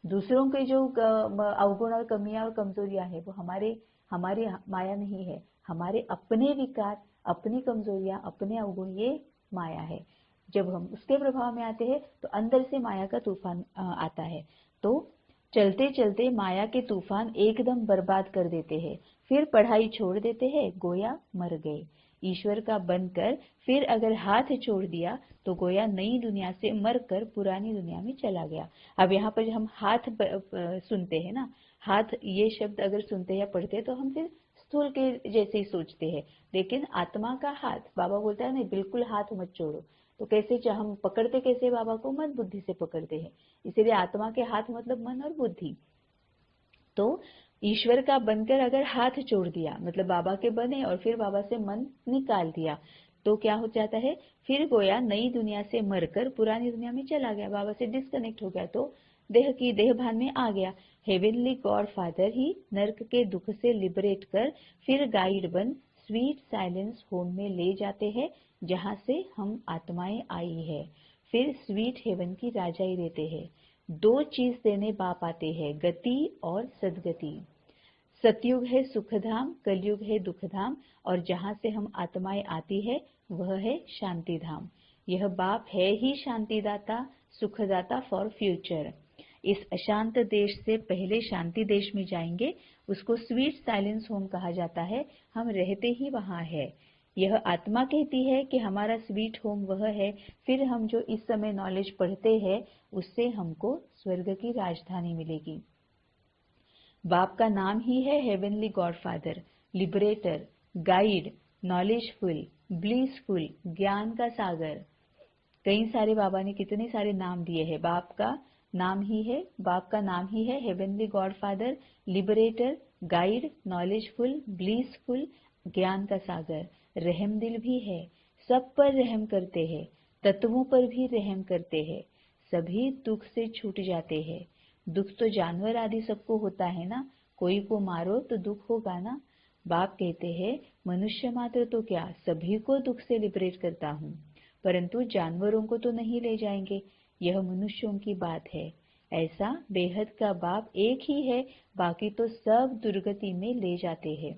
दूसरों के जो अवगुण और कमियां और कमजोरियां है, वो हमारी माया नहीं है। हमारे अपने विकार, अपनी कमजोरियां, अपने अवगुण, ये माया है। जब हम उसके प्रभाव में आते हैं तो अंदर से माया का तूफान आता है। तो चलते चलते माया के तूफान एकदम बर्बाद कर देते हैं, फिर पढ़ाई छोड़ देते हैं, गोया मर गए। ईश्वर का बनकर फिर अगर हाथ छोड़ दिया तो गोया नई दुनिया से मरकर पुरानी दुनिया में चला गया। अब यहाँ पर हम हाथ सुनते हैं ना, हाथ ये शब्द अगर सुनते या पढ़ते तो हम फिर स्थूल के जैसे ही सोचते हैं, लेकिन आत्मा का हाथ, बाबा बोलता है नहीं, बिल्कुल हाथ मत छोड़ो। तो कैसे हम पकड़ते कैसे बाबा को, मन बुद्धि से पकड़ते हैं। इसीलिए आत्मा के हाथ मतलब मन और बुद्धि। तो ईश्वर का बनकर अगर हाथ छोड़ दिया मतलब बाबा के बने और फिर बाबा से मन निकाल दिया, तो क्या हो जाता है, फिर गोया नई दुनिया से मरकर पुरानी दुनिया में चला गया, बाबा से डिस्कनेक्ट हो गया, तो देह भान में आ गया। हेवनली गॉड फादर ही नर्क के दुख से लिबरेट कर फिर गाइड बन स्वीट साइलेंस होम में ले जाते हैं, जहां से हम आत्माएं आई है, फिर स्वीट हेवन की राजाई देते हैं। दो चीज देने बाप आते हैं, गति और सदगति। सतयुग है सुखधाम, कलयुग है दुखधाम, और जहां से हम आत्माएं आती है वह है शांति धाम। यह बाप है ही शांतिदाता, सुखदाता फॉर फ्यूचर। इस अशांत देश से पहले शांति देश में जाएंगे, उसको स्वीट साइलेंस होम कहा जाता है, हम रहते ही वहां है। यह आत्मा कहती है कि हमारा स्वीट होम वह है, फिर हम जो इस समय नॉलेज पढ़ते हैं उससे हमको स्वर्ग की राजधानी मिलेगी। बाप का नाम ही है heavenly godfather, liberator, guide, knowledgeful, blissful, ज्ञान का सागर। कई सारे बाबा ने कितने सारे नाम दिए हैं। बाप का नाम ही है heavenly godfather, liberator, guide, knowledgeful, blissful, ज्ञान का सागर। रहम दिल भी है, सब पर रहम करते हैं, तत्वों पर भी रहम करते हैं, सभी दुख से छूट जाते हैं। दुख तो जानवर आदि सबको होता है ना, कोई को मारो तो दुख होगा ना। बाप कहते हैं मनुष्य मात्र तो क्या, सभी को दुख से लिबरेट करता हूँ, परंतु जानवरों को तो नहीं ले जाएंगे, यह मनुष्यों की बात है। ऐसा बेहद का बाप एक ही है, बाकी तो सब दुर्गति में ले जाते हैं।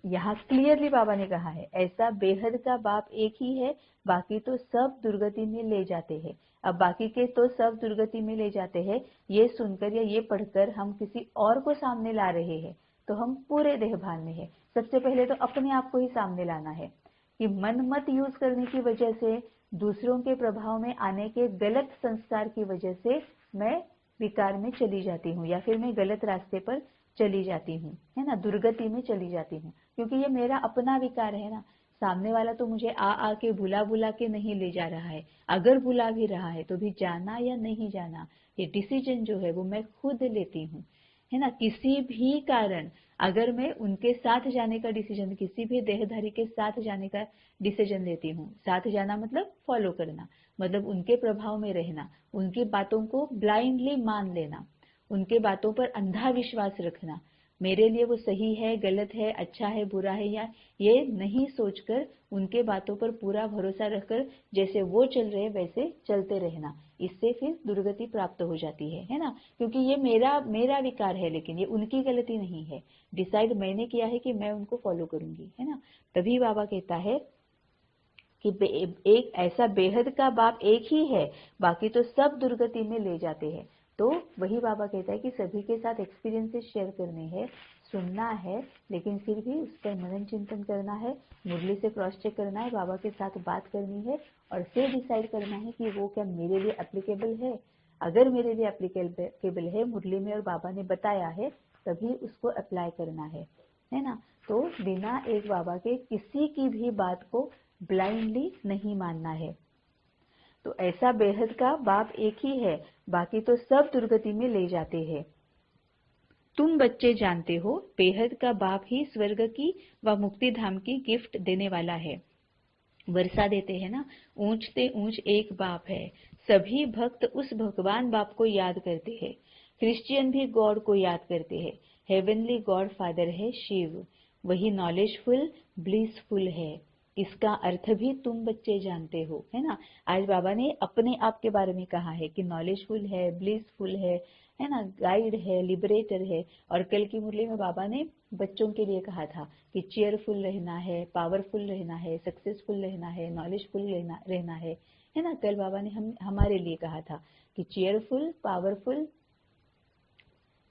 यहाँ क्लियरली बाबा ने कहा है, ऐसा बेहद का बाप एक ही है, बाकी तो सब दुर्गति में ले जाते हैं। अब बाकी के तो सब दुर्गति में ले जाते हैं, ये सुनकर या ये पढ़कर हम किसी और को सामने ला रहे हैं तो हम पूरे देहभान में है। सबसे पहले तो अपने आप को ही सामने लाना है कि मन मत यूज करने की वजह से, दूसरों के प्रभाव में आने के गलत संस्कार की वजह से मैं विकार में चली जाती हूँ, या फिर मैं गलत रास्ते पर चली जाती हूँ, है ना, दुर्गति में चली जाती हूँ, क्योंकि ये मेरा अपना विकार है ना। सामने वाला तो मुझे आ के बुला बुला के नहीं ले जा रहा है, अगर बुला भी रहा है तो भी जाना या नहीं जाना, ये डिसीजन जो है वो मैं खुद लेती हूँ, है ना। किसी भी कारण अगर मैं उनके साथ जाने का डिसीजन, किसी भी देहधारी के साथ जाने का डिसीजन लेती हूँ, साथ जाना मतलब फॉलो करना, मतलब उनके प्रभाव में रहना, उनकी बातों को ब्लाइंडली मान लेना, उनके बातों पर अंधा विश्वास रखना, मेरे लिए वो सही है गलत है अच्छा है बुरा है, या ये नहीं सोचकर उनके बातों पर पूरा भरोसा रखकर जैसे वो चल रहे वैसे चलते रहना, इससे फिर दुर्गति प्राप्त हो जाती है ना। क्योंकि ये मेरा विकार है, लेकिन ये उनकी गलती नहीं है, डिसाइड मैंने किया है कि मैं उनको फॉलो करूंगी, है ना। तभी बाबा कहता है कि एक ऐसा बेहद का बाप एक ही है, बाकी तो सब दुर्गति में ले जाते हैं। तो वही बाबा कहता है कि सभी के साथ एक्सपीरियंसेस शेयर करने हैं, सुनना है, लेकिन फिर भी उस पर मनन चिंतन करना है, मुरली से क्रॉस चेक करना है, बाबा के साथ बात करनी है, और फिर डिसाइड करना है कि वो क्या मेरे लिए एप्लीकेबल है। अगर मेरे लिए एप्लीकेबल है, मुरली में और बाबा ने बताया है, तभी उसको अप्लाई करना है ना। तो बिना एक बाबा के किसी की भी बात को ब्लाइंडली नहीं मानना है। तो ऐसा बेहद का बाप एक ही है, बाकी तो सब दुर्गति में ले जाते हैं। तुम बच्चे जानते हो बेहद का बाप ही स्वर्ग की व मुक्ति धाम की गिफ्ट देने वाला है। वर्षा देते हैं ना, ऊंचते ऊंच एक बाप है, सभी भक्त उस भगवान बाप को याद करते हैं। क्रिश्चियन भी गॉड को याद करते हैं। हेवनली गॉड फादर है शिव, वही नॉलेजफुल ब्लिसफुल है। इसका अर्थ भी तुम बच्चे जानते हो, है ना। आज बाबा ने अपने आप के बारे में कहा है कि नॉलेजफुल है, ब्लिसफुल है ना, गाइड है, लिबरेटर है। और कल की मुरली में बाबा ने बच्चों के लिए कहा था कि चेयरफुल रहना है, पावरफुल रहना है, सक्सेसफुल रहना है, नॉलेजफुल रहना है ना। कल बाबा ने हमारे लिए कहा था कि चेयरफुल, पावरफुल,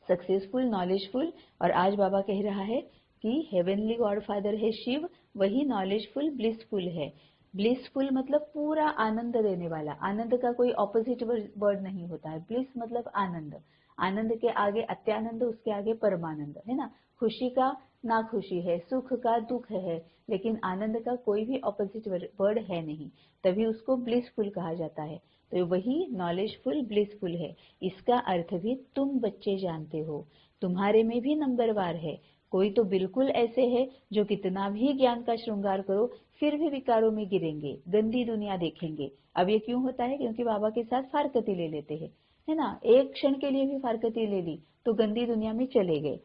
सक्सेसफुल, नॉलेजफुल। और आज बाबा कह रहा है कि हेवनली गॉड फादर है शिव, वही नॉलेजफुल ब्लिसफुल है। ब्लिसफुल मतलब पूरा आनंद देने वाला, आनंद का कोई ऑपोजिट वर्ड नहीं होता है। ब्लिस मतलब आनंद, आनंद के आगे अत्यानंद, उसके आगे परमानंद, है ना। खुशी का ना खुशी है, सुख का दुख है, लेकिन आनंद का कोई भी ऑपोजिट वर्ड है नहीं, तभी उसको ब्लिसफुल कहा जाता है। तो वही नॉलेजफुल ब्लिसफुल है। इसका अर्थ भी तुम बच्चे जानते हो, तुम्हारे में भी नंबरवार है। कोई तो बिल्कुल ऐसे है जो कितना भी ज्ञान का श्रृंगार करो फिर भी विकारों में गिरेंगे, गंदी दुनिया देखेंगे। अब ये क्यों होता है? क्योंकि बाबा के साथ फारकती ले लेते हैं, है ना। एक क्षण के लिए भी फारकती ले ली तो गंदी दुनिया में चले गए।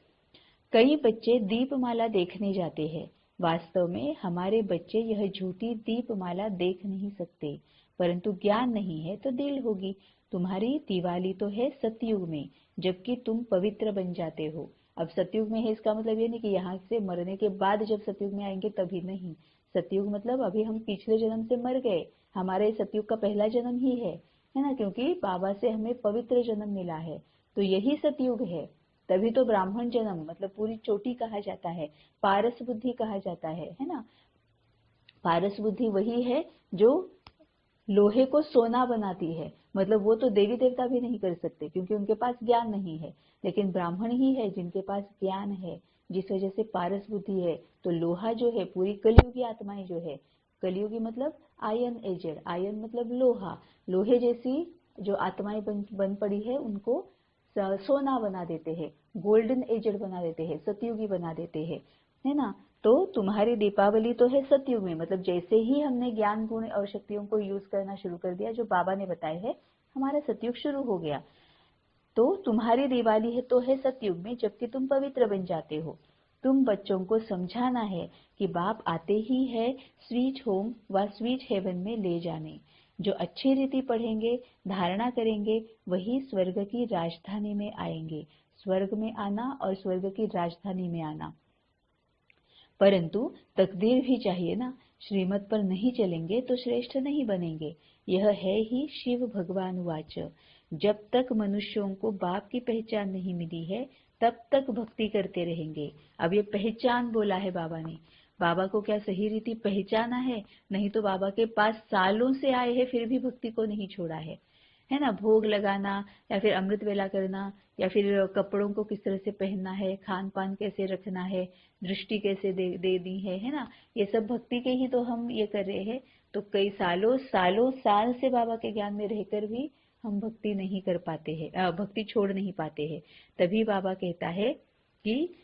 कई बच्चे दीपमाला देखने जाते हैं। वास्तव में हमारे बच्चे यह झूठी दीपमाला देख नहीं सकते, परंतु ज्ञान नहीं है तो दिल होगी। तुम्हारी दिवाली तो है सतयुग में, जबकि तुम पवित्र बन जाते हो। अब सतयुग में है इसका मतलब ये नहीं कि यहाँ से मरने के बाद जब सतयुग में आएंगे तभी नहीं। सतयुग मतलब अभी हम पिछले जन्म से मर गए, हमारे सतयुग का पहला जन्म ही है ना, क्योंकि बाबा से हमें पवित्र जन्म मिला है, तो यही सतयुग है। तभी तो ब्राह्मण जन्म मतलब पूरी चोटी कहा जाता है, पारस बुद्धि कहा जाता है ना। पारस बुद्धि वही है जो लोहे को सोना बनाती है, मतलब वो तो देवी देवता भी नहीं कर सकते क्योंकि उनके पास ज्ञान नहीं है, लेकिन ब्राह्मण ही है जिनके पास ज्ञान है, जिस वजह से पारस बुद्धि है। तो लोहा जो है, पूरी कलयुगी आत्माएं जो है, कलयुगी मतलब आयन एजेड, आयन मतलब लोहा, लोहे जैसी जो आत्माएं बन पड़ी है उनको सोना बना देते हैं, गोल्डन एजेड बना देते हैं, सतयुगी बना देते हैं, है ना। तो तुम्हारी दीपावली तो है सतयुग में, मतलब जैसे ही हमने ज्ञान गुण और शक्तियों को यूज करना शुरू कर दिया जो बाबा ने बताए है, हमारा सतयुग शुरू हो गया। तो तुम्हारी दिवाली है तो है सतयुग में, जबकि तुम पवित्र बन जाते हो। तुम बच्चों को समझाना है कि बाप आते ही है स्वीट होम व स्वीट हेवन में ले जाने। जो अच्छी रीति पढ़ेंगे, धारणा करेंगे, वही स्वर्ग की राजधानी में आएंगे। स्वर्ग में आना और स्वर्ग की राजधानी में आना, परंतु तकदीर भी चाहिए ना। श्रीमत पर नहीं चलेंगे तो श्रेष्ठ नहीं बनेंगे। यह है ही शिव भगवान वाच। जब तक मनुष्यों को बाप की पहचान नहीं मिली है तब तक भक्ति करते रहेंगे। अब ये पहचान बोला है बाबा ने, बाबा को क्या सही रीति पहचाना है? नहीं तो बाबा के पास सालों से आए हैं फिर भी भक्ति को नहीं छोड़ा है ना। भोग लगाना या फिर अमृत वेला करना या फिर कपड़ों को किस तरह से पहनना है, खान पान कैसे रखना है, दृष्टि कैसे दे दी है ना। ये सब भक्ति के ही तो हम ये कर रहे हैं। तो कई सालों सालों साल से बाबा के ज्ञान में रहकर भी हम भक्ति नहीं कर पाते हैं, भक्ति छोड़ नहीं पाते हैं। तभी बाबा कहता है कि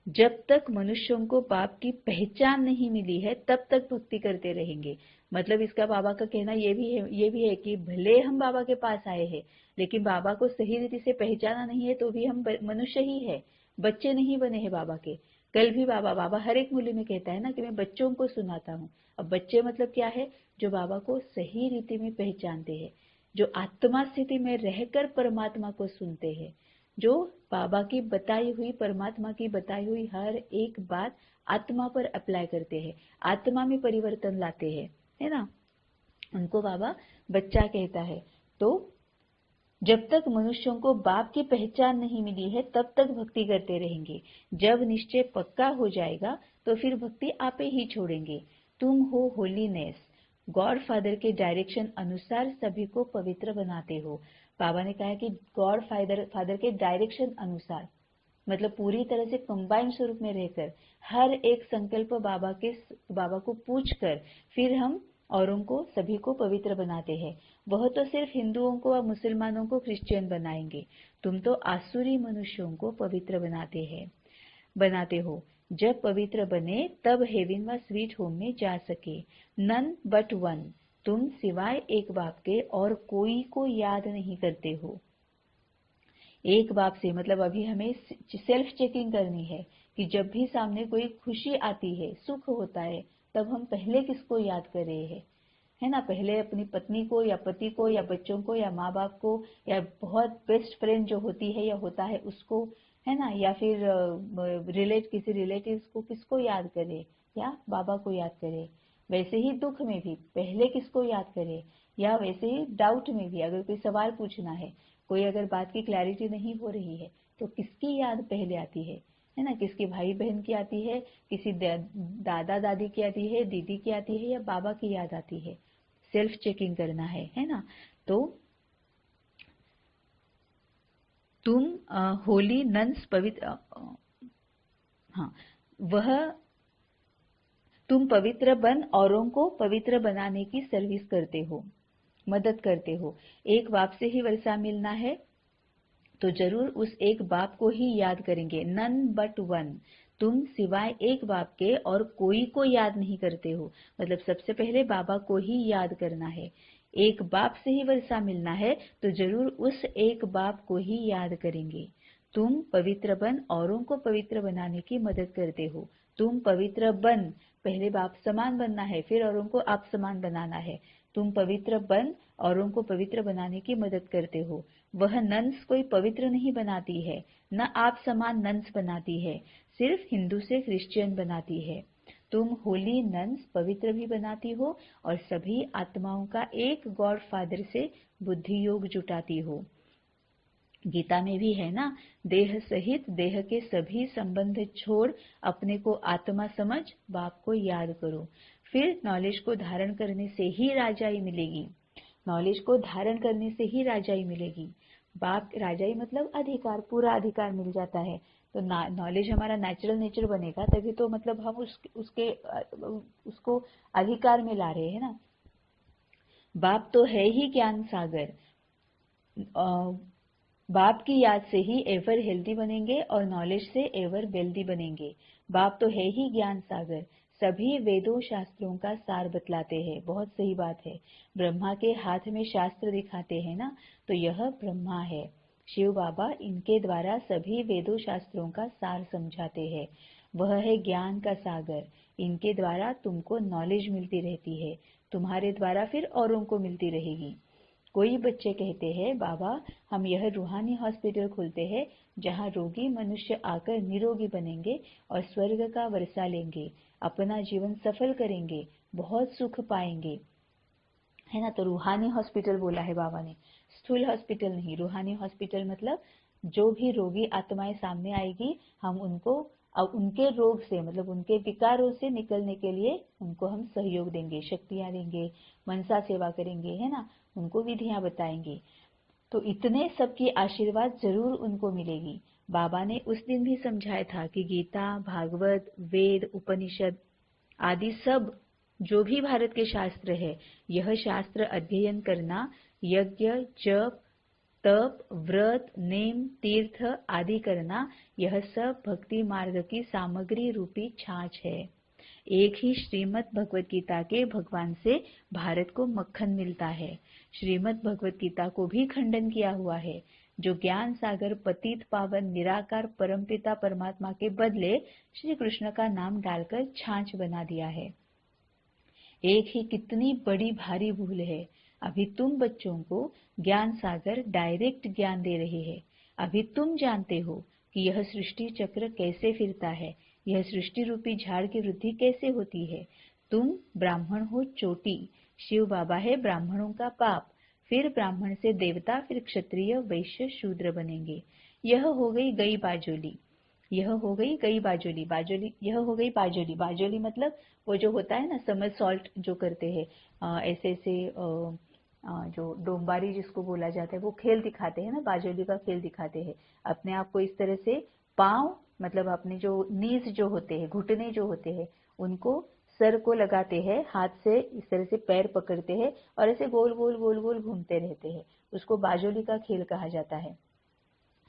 जब तक मनुष्यों को बाप की पहचान नहीं मिली है तब तक भक्ति करते रहेंगे। मतलब इसका बाबा का कहना ये भी है कि भले हम बाबा के पास आए हैं, लेकिन बाबा को सही रीति से पहचाना नहीं है तो भी हम मनुष्य ही है, बच्चे नहीं बने हैं बाबा के। कल भी बाबा हर एक मूल्य में कहता है ना कि मैं बच्चों को सुनाता हूँ। अब बच्चे मतलब क्या है? जो बाबा को सही रीति में पहचानते हैं, जो आत्मा स्थिति में रहकर परमात्मा को सुनते हैं, जो बाबा की बताई हुई, परमात्मा की बताई हुई हर एक बात आत्मा पर अप्लाई करते हैं, आत्मा में परिवर्तन लाते हैं, है ना। उनको बाबा बच्चा कहता है। तो जब तक मनुष्यों को बाप की पहचान नहीं मिली है तब तक भक्ति करते रहेंगे। जब निश्चय पक्का हो जाएगा तो फिर भक्ति आपे ही छोड़ेंगे। तुम हो होलीनेस, गॉड फादर के डायरेक्शन अनुसार सभी को पवित्र बनाते हो। बाबा ने कहा कि गॉड फादर के डायरेक्शन अनुसार, मतलब पूरी तरह से कंबाइंड स्वरूप में रहकर हर एक संकल्प बाबा को पूछकर फिर हम औरों को, सभी को पवित्र बनाते हैं। वह तो सिर्फ हिंदुओं को और मुसलमानों को क्रिश्चियन बनाएंगे, तुम तो आसुरी मनुष्यों को पवित्र बनाते हो। जब पवित्र बने तब हेवन व स्वीट होम में जा सके। नन बट वन, तुम सिवाय एक बाप के और कोई को याद नहीं करते हो। एक बाप से मतलब अभी हमें सेल्फ चेकिंग करनी है कि जब भी सामने कोई खुशी आती है, सुख होता है, तब हम पहले किसको याद कर रहे हैं, है ना। पहले अपनी पत्नी को या पति को या बच्चों को या माँ बाप को या बहुत बेस्ट फ्रेंड जो होती है या होता है उसको, है ना, या फिर किसी रिलेटिव्स को, किसको याद करे? या बाबा को याद करे। वैसे ही दुख में भी पहले किसको याद करे, या वैसे ही डाउट में भी अगर कोई सवाल पूछना है, कोई अगर बात की क्लैरिटी नहीं हो रही है तो किसकी याद पहले आती है ना। किसके भाई बहन की आती है, किसी दादा दादी की आती है, दीदी की आती है, या बाबा की याद आती है। सेल्फ चेकिंग करना है ना। तो तुम होली नन्स पवित्र, हाँ, वह तुम पवित्र बन औरों को पवित्र बनाने की सर्विस करते हो, मदद करते हो। एक बाप से ही वर्षा मिलना है तो जरूर उस एक बाप को ही याद करेंगे। नन बट वन, तुम सिवाय एक बाप के और कोई को याद नहीं करते हो। मतलब सबसे पहले बाबा को ही याद करना है। एक बाप से ही वर्षा मिलना है तो जरूर उस एक बाप को ही याद करेंगे। तुम पवित्र बन औरों को पवित्र बनाने की मदद करते हो। तुम पवित्र बन, पहले बाप समान बनना है, फिर औरों को आप समान बनाना है। तुम पवित्र बन औरों को पवित्र बनाने की मदद करते हो। वह नन्स कोई पवित्र नहीं बनाती है, न आप समान नन्स बनाती है, सिर्फ हिंदू से क्रिश्चियन बनाती है। तुम होली नन्स पवित्र भी बनाती हो और सभी आत्माओं का एक गॉड फादर से बुद्धि योग जुटाती हो। गीता में भी है ना, देह सहित देह के सभी संबंध छोड़ अपने को आत्मा समझ बाप को याद करो। फिर नॉलेज को धारण करने से ही राजाई मिलेगी। नॉलेज को धारण करने से ही राजाई मिलेगी। बाप राजाई मतलब अधिकार, पूरा अधिकार मिल जाता है। तो नॉलेज हमारा नेचुरल नेचर बनेगा, तभी तो मतलब हम उसको अधिकार में ला रहे हैं ना। बाप तो है ही ज्ञान सागर। बाप की याद से ही एवर हेल्दी बनेंगे और नॉलेज से एवर वेल्दी बनेंगे। बाप तो है ही ज्ञान सागर, सभी वेदों शास्त्रों का सार बतलाते हैं। बहुत सही बात है। ब्रह्मा के हाथ में शास्त्र दिखाते हैं ना, तो यह ब्रह्मा है। शिव बाबा इनके द्वारा सभी वेदों शास्त्रों का सार समझाते हैं। वह है ज्ञान का सागर। इनके द्वारा तुमको नॉलेज मिलती रहती है, तुम्हारे द्वारा फिर औरों को मिलती रहेगी। कोई बच्चे कहते हैं, बाबा हम यह रूहानी हॉस्पिटल खोलते हैं जहां रोगी मनुष्य आकर निरोगी बनेंगे और स्वर्ग का वर्षा लेंगे, अपना जीवन सफल करेंगे, बहुत सुख पाएंगे, है ना। तो रूहानी हॉस्पिटल बोला है बाबा ने, स्थूल हॉस्पिटल नहीं। रूहानी हॉस्पिटल मतलब जो भी रोगी आत्माएं सामने आएगी, हम उनको अब उनके रोग से मतलब उनके विकारों से निकलने के लिए उनको हम सहयोग देंगे, शक्तियां देंगे, मनसा सेवा करेंगे, है ना, उनको विधियां बताएंगे। तो इतने सबकी आशीर्वाद जरूर उनको मिलेगी। बाबा ने उस दिन भी समझाया था कि गीता, भागवत, वेद, उपनिषद आदि सब जो भी भारत के शास्त्र है, यह शास्त्र अध्ययन करना, यज्ञ, जप, तप, व्रत, नेम, तीर्थ आदि करना, यह सब भक्ति मार्ग की सामग्री रूपी छाछ है। एक ही श्रीमद् भगवत गीता के भगवान से भारत को मक्खन मिलता है। श्रीमद् भगवत गीता को भी खंडन किया हुआ है। जो ज्ञान सागर पतित पावन निराकार परमपिता परमात्मा के बदले श्री कृष्ण का नाम डालकर छाछ बना दिया है। एक ही कितनी बड़ी भारी भूल है। अभी तुम बच्चों को ज्ञान सागर डायरेक्ट ज्ञान दे रहे हैं। अभी तुम जानते हो कि यह सृष्टि चक्र कैसे फिरता है, यह सृष्टि रूपी झाड़ की वृद्धि कैसे होती है। तुम ब्राह्मण हो चोटी, शिव बाबा है ब्राह्मणों का बाप, फिर ब्राह्मण से देवता, फिर क्षत्रिय, वैश्य, शूद्र बनेंगे। यह हो गई बाजोली, यह हो गई बाजोली, बाजोली यह हो गई बाजोली। बाजोली मतलब वो जो होता है ना समर सॉल्ट जो करते हैं, ऐसे ऐसे जो डोंबारी जिसको बोला जाता है, वो खेल दिखाते हैं ना, बाजोली का खेल दिखाते हैं। अपने आप को इस तरह से पांव मतलब अपने जो नीज जो होते हैं, घुटने जो होते हैं, उनको सर को लगाते हैं, हाथ से इस तरह से पैर पकड़ते हैं और ऐसे गोल गोल गोल गोल घूमते रहते हैं। उसको बाजोली का खेल कहा जाता है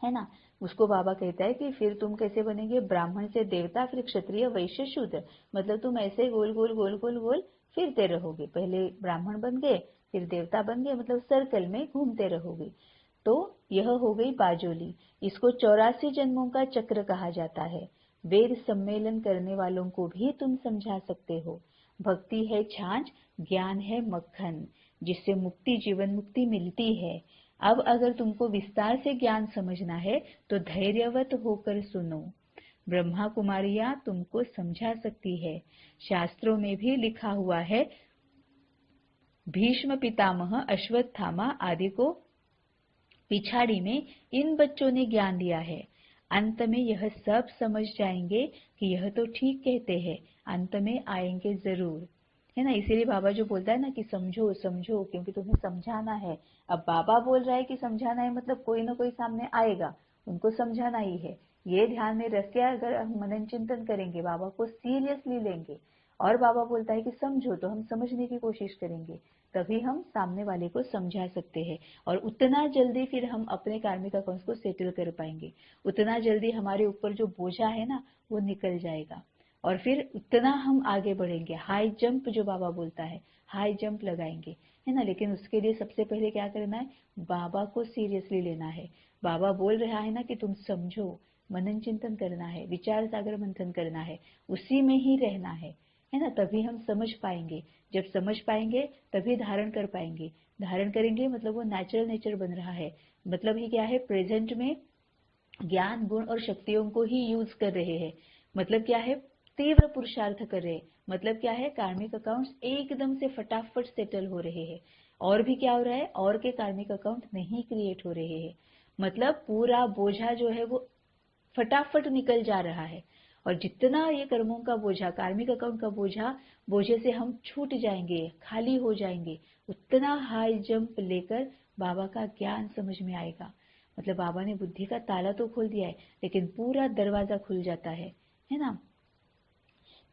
ना। उसको बाबा कहता है कि फिर तुम कैसे बनेंगे, ब्राह्मण से देवता, फिर क्षत्रिय, वैश्य, शूद्र। मतलब तुम ऐसे गोल गोल गोल गोल गोल फिरते रहोगे। पहले ब्राह्मण बन गए, फिर देवता बन गए, मतलब सर्कल में घूमते रहोगे। तो यह हो गई बाजोली। इसको 84 जन्मों का चक्र कहा जाता है। वेद सम्मेलन करने वालों को भी तुम समझा सकते हो। भक्ति है छाछ, ज्ञान है मक्खन, जिससे मुक्ति, जीवन मुक्ति मिलती है। अब अगर तुमको विस्तार से ज्ञान समझना है तो धैर्यवत होकर सुनो। ब्रह्मा कुमारियां तुमको समझा सकती है। शास्त्रों में भी लिखा हुआ है, भीष्म पितामह, अश्वत्थामा आदि को पिछाड़ी में इन बच्चों ने ज्ञान दिया है। अंत में यह सब समझ जाएंगे कि यह तो ठीक कहते हैं, अंत में आएंगे जरूर, है ना। इसीलिए बाबा जो बोलता है ना कि समझो समझो, क्योंकि तुम्हें समझाना है। अब बाबा बोल रहा है कि समझाना है, मतलब कोई ना कोई सामने आएगा, उनको समझाना ही है। ये ध्यान में रख के अगर हम मनन चिंतन करेंगे, बाबा को सीरियसली लेंगे और बाबा बोलता है कि समझो, तो हम समझने की कोशिश करेंगे, तभी हम सामने वाले को समझा सकते हैं और उतना जल्दी फिर हम अपने कार्मिक अकाउंट्स को सेटल कर पाएंगे, उतना जल्दी हमारे ऊपर जो बोझा है ना वो निकल जाएगा और फिर उतना हम आगे बढ़ेंगे। हाई जंप जो बाबा बोलता है, हाई जंप लगाएंगे, है ना। लेकिन उसके लिए सबसे पहले क्या करना है, बाबा को सीरियसली लेना है। बाबा बोल रहा है ना कि तुम समझो, मनन चिंतन करना है, विचार सागर मंथन करना है, उसी में ही रहना है ना। तभी हम समझ पाएंगे, जब समझ पाएंगे तभी धारण कर पाएंगे। धारण करेंगे मतलब वो नेचुरल नेचर बन रहा है, मतलब ही क्या है, प्रेजेंट में ज्ञान गुण और शक्तियों को ही यूज कर रहे हैं। मतलब क्या है, तीव्र पुरुषार्थ कर रहे हैं। मतलब क्या है, कार्मिक अकाउंट्स एकदम से फटाफट सेटल हो रहे हैं। और भी क्या हो रहा है, और के कार्मिक अकाउंट नहीं क्रिएट हो रहे हैं। मतलब पूरा बोझा जो है वो फटाफट निकल जा रहा है। और जितना ये कर्मों का बोझा, कार्मिक अकाउंट का बोझा, बोझे से हम छूट जाएंगे, खाली हो जाएंगे, उतना हाई जंप लेकर बाबा का ज्ञान समझ में आएगा। मतलब बाबा ने बुद्धि का ताला तो खोल दिया है, लेकिन पूरा दरवाजा खुल जाता है ना।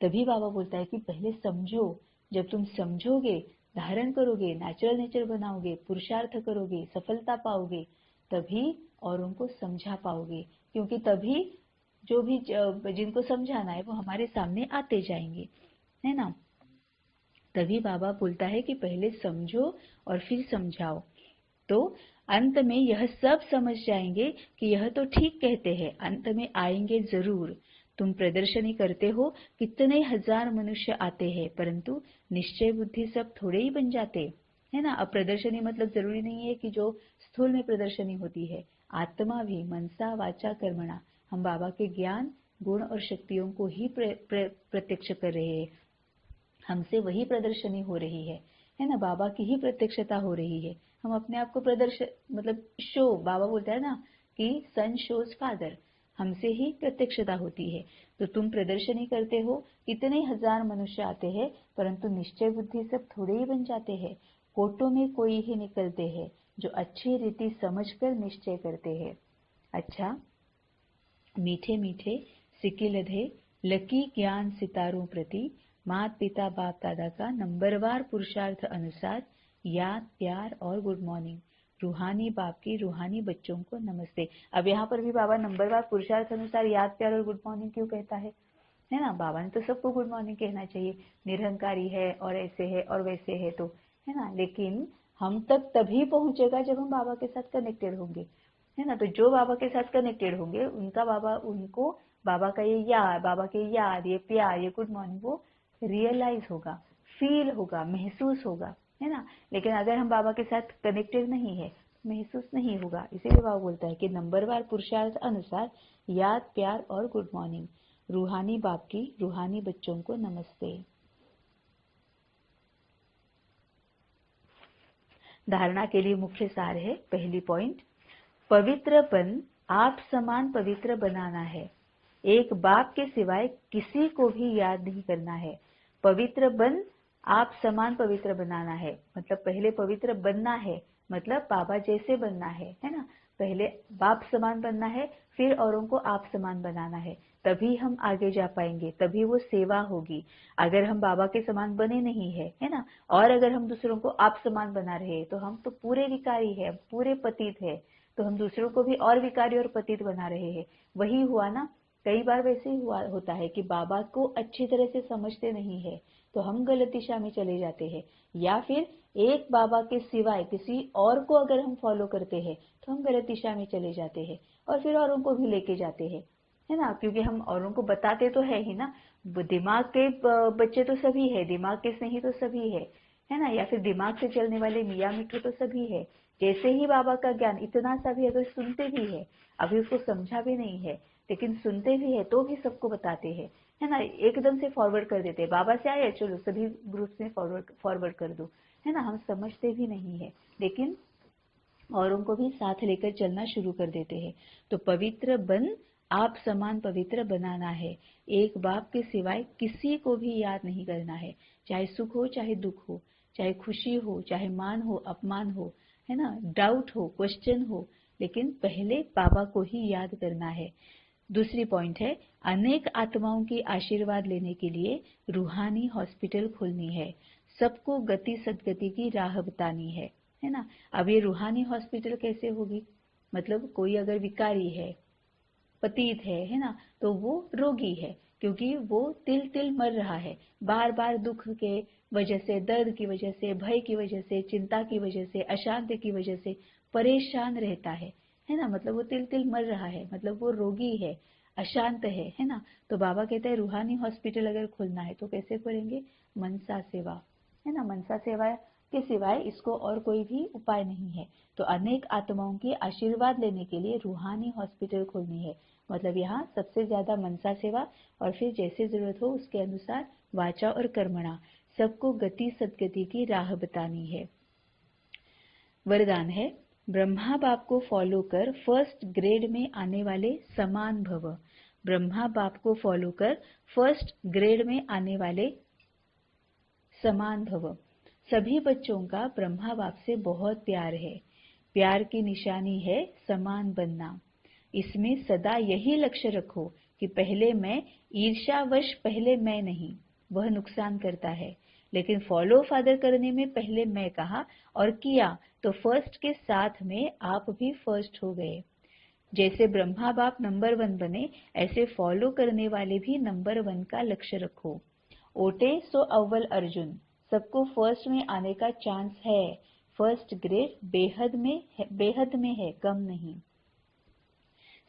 तभी बाबा बोलता है कि पहले समझो, जब तुम समझोगे, धारण करोगे, नेचुरल नेचर बनाओगे, पुरुषार्थ करोगे, सफलता पाओगे, तभी औरों को समझा पाओगे। क्योंकि तभी जो भी जिनको समझाना है वो हमारे सामने आते जाएंगे, है ना। तभी बाबा बोलता है कि पहले समझो और फिर समझाओ। तो अंत में यह सब समझ जाएंगे कि यह तो ठीक कहते हैं, अंत में आएंगे जरूर। तुम प्रदर्शनी करते हो, कितने हजार मनुष्य आते हैं, परंतु निश्चय बुद्धि सब थोड़े ही बन जाते, है ना। अब प्रदर्शनी मतलब जरूरी नहीं है कि जो स्थूल में प्रदर्शनी होती है, आत्मा भी मनसा वाचा कर्मणा, हम बाबा के ज्ञान गुण और शक्तियों को ही प्रत्यक्ष कर रहे हैं। हमसे वही प्रदर्शनी हो रही है ना। बाबा की ही प्रत्यक्षता हो रही है। हम अपने आप को प्रदर्शन मतलब शो, बाबा बोलता है ना कि सन शोज फादर, हमसे ही प्रत्यक्षता होती है। तो तुम प्रदर्शनी करते हो, कितने हजार मनुष्य आते हैं, परंतु निश्चय बुद्धि सब थोड़े ही बन जाते हैं। कोटों में कोई ही निकलते हैं जो अच्छी रीति समझकर निश्चय करते हैं। अच्छा, मीठे मीठे सिकिलधे लकी ज्ञान सितारों प्रति, मात पिता बाप दादा का नंबरवार पुरुषार्थ अनुसार याद प्यार और गुड मॉर्निंग। रूहानी बाप की रूहानी बच्चों को नमस्ते। अब यहाँ पर भी बाबा नंबरवार पुरुषार्थ अनुसार याद प्यार और गुड मॉर्निंग क्यों कहता है ना। बाबा ने तो सबको गुड मॉर्निंग कहना चाहिए, निरहंकारी है और ऐसे है और वैसे है तो, है ना। लेकिन हम तक तभी पहुंचेगा जब हम बाबा के साथ कनेक्टेड होंगे, है ना। तो जो बाबा के साथ कनेक्टेड होंगे उनका बाबा, उनको बाबा का ये याद, बाबा के याद, ये प्यार, ये गुड मॉर्निंग वो रियलाइज होगा, फील होगा, महसूस होगा, है ना। लेकिन अगर हम बाबा के साथ कनेक्टेड नहीं है, महसूस नहीं होगा। इसीलिए बाबा बोलता है कि नंबरवार पुरुषार्थ अनुसार याद प्यार और गुड मॉर्निंग। रूहानी बाप की रूहानी बच्चों को नमस्ते। धारणा के लिए मुख्य सार है, पहली पॉइंट, पवित्रपन आप समान पवित्र बनाना है। एक बाप के सिवाय किसी को भी याद नहीं करना है। पवित्र बन आप समान पवित्र बनाना है, मतलब पहले पवित्र बनना है, मतलब बाबा जैसे बनना है ना। पहले बाप समान बनना है, फिर औरों को आप समान बनाना है, तभी हम आगे जा पाएंगे, तभी वो सेवा होगी। अगर हम बाबा के समान बने नहीं है ना, और अगर हम दूसरों को आप समान बना रहे हैं, तो हम तो पूरे विकारी है, पूरे पतित है, तो हम दूसरों को भी और विकारी और पतित बना रहे हैं। वही हुआ ना, कई बार वैसे ही हुआ होता है कि बाबा को अच्छी तरह से समझते नहीं है, तो हम गलत दिशा में चले जाते हैं, या फिर एक बाबा के सिवाय किसी और को अगर हम फॉलो करते हैं तो हम गलत दिशा में चले जाते हैं और फिर औरों को भी लेके जाते हैं, है ना। क्योंकि हम औरों को बताते तो है ही ना, दिमाग के बच्चे तो सभी है, दिमाग के स्नेही तो सभी है ना, या फिर दिमाग से चलने वाले मियाँ मिठू तो सभी है। जैसे ही बाबा का ज्ञान इतना सा भी अगर सुनते भी है, अभी उसको समझा भी नहीं है, लेकिन सुनते भी है तो भी सबको बताते हैं, है ना। एकदम से फॉरवर्ड कर देते हैं, बाबा से आए चलो सभी ग्रुप में फॉरवर्ड कर दो, है ना। हम समझते भी नहीं है, लेकिन औरों को भी साथ लेकर चलना शुरू कर देते हैं। तो पवित्र बन आप समान पवित्र बनाना है। एक बाप के सिवाय किसी को भी याद नहीं करना है, चाहे सुख हो चाहे दुख हो, चाहे खुशी हो चाहे मान हो अपमान हो, है ना, डाउट हो क्वेश्चन हो, लेकिन पहले बाबा को ही याद करना है। दूसरी पॉइंट है, अनेक आत्माओं की आशीर्वाद लेने के लिए रूहानी हॉस्पिटल खोलनी है, सबको गति सदगति की राह बतानी है ना। अब ये रूहानी हॉस्पिटल कैसे होगी? मतलब कोई अगर विकारी है, पतित है ना, तो वो रोगी है, क्योंकि वो तिल तिल मर रहा है, बार बार दुख के वजह से, दर्द की वजह से, भय की वजह से, चिंता की वजह से, अशांति की वजह से परेशान रहता है ना। मतलब वो तिल तिल मर रहा है, मतलब वो रोगी है, अशांत है ना। तो बाबा कहते हैं रूहानी हॉस्पिटल अगर खोलना है तो कैसे करेंगे? मनसा सेवा, है ना। मनसा सेवा के सिवाय इसको और कोई भी उपाय नहीं है। तो अनेक आत्माओं की आशीर्वाद लेने के लिए रूहानी हॉस्पिटल खोलनी है। मतलब यहाँ सबसे ज्यादा मनसा सेवा, और फिर जैसे जरूरत हो उसके अनुसार वाचा और कर्मणा, सबको गति सदगति की राह बतानी है। वरदान है, ब्रह्मा बाप को फॉलो कर फर्स्ट ग्रेड में आने वाले समान भव। ब्रह्मा बाप को फॉलो कर फर्स्ट ग्रेड में आने वाले समान भव। सभी बच्चों का ब्रह्मा बाप से बहुत प्यार है। प्यार की निशानी है समान बनना। इसमें सदा यही लक्ष्य रखो कि पहले मैं, ईर्ष्यावश पहले मैं नहीं, वह नुकसान करता है। लेकिन फॉलो फादर करने में पहले मैं कहा और किया तो फर्स्ट के साथ में आप भी फर्स्ट हो गए। जैसे ब्रह्मा बाप नंबर 1 बने, ऐसे फॉलो करने वाले भी नंबर 1 का लक्ष्य रखो। ओटे सो अव्वल अर्जुन, सबको फर्स्ट में आने का चांस है। फर्स्ट ग्रेड बेहद में है, कम नहीं।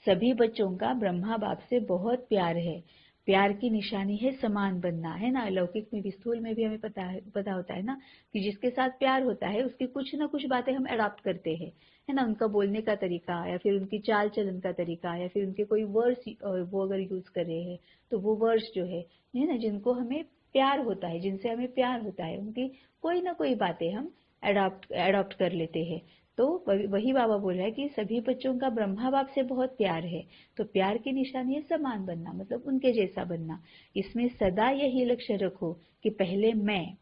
सभी बच्चों का ब्रह्मा बाप से बहुत प्यार है। प्यार की निशानी है समान बनना, है ना। लौकिक में भी, स्थूल में भी हमें पता होता है ना कि जिसके साथ प्यार होता है उसकी कुछ ना कुछ बातें हम अडॉप्ट करते हैं, है ना। उनका बोलने का तरीका, या फिर उनकी चाल चलन का तरीका, या फिर उनके कोई वर्ड्स वो अगर यूज कर रहे हैं तो वो वर्ड्स जो है ना, जिनको हमें प्यार होता है, जिनसे हमें प्यार होता है, उनकी कोई ना कोई बातें हम अडॉप्ट कर लेते हैं। तो वही बाबा बोल रहा है कि सभी बच्चों का ब्रह्मा बाप से बहुत प्यार है। तो प्यार की निशानी है समान बनना, मतलब उनके जैसा बनना। इसमें सदा यही लक्ष्य रखो कि पहले मैं,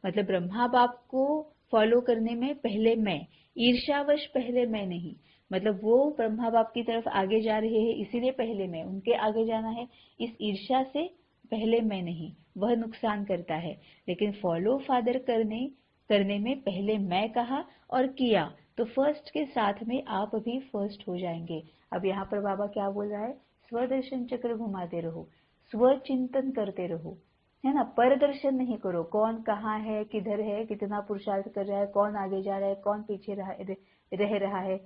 मतलब ब्रह्मा बाप को फॉलो करने में पहले मैं, ईर्ष्यावश पहले मैं नहीं। मतलब वो ब्रह्मा बाप की तरफ आगे जा रहे हैं, इसीलिए पहले मैं, उनके आगे जाना है, इस ईर्ष्या से पहले मैं नहीं, वह नुकसान करता है। लेकिन फॉलो फादर करने में पहले मैं कहा और किया तो फर्स्ट के साथ में आप भी फर्स्ट हो जाएंगे। अब यहाँ पर बाबा क्या बोल रहा है? स्वदर्शन चक्र घुमाते रहो, स्वचिंतन करते रहो, है ना। परदर्शन नहीं करो, कौन कहाँ है, किधर है, कितना पुरुषार्थ कर रहा है, कौन आगे जा रहा है, कौन पीछे रह रहा है।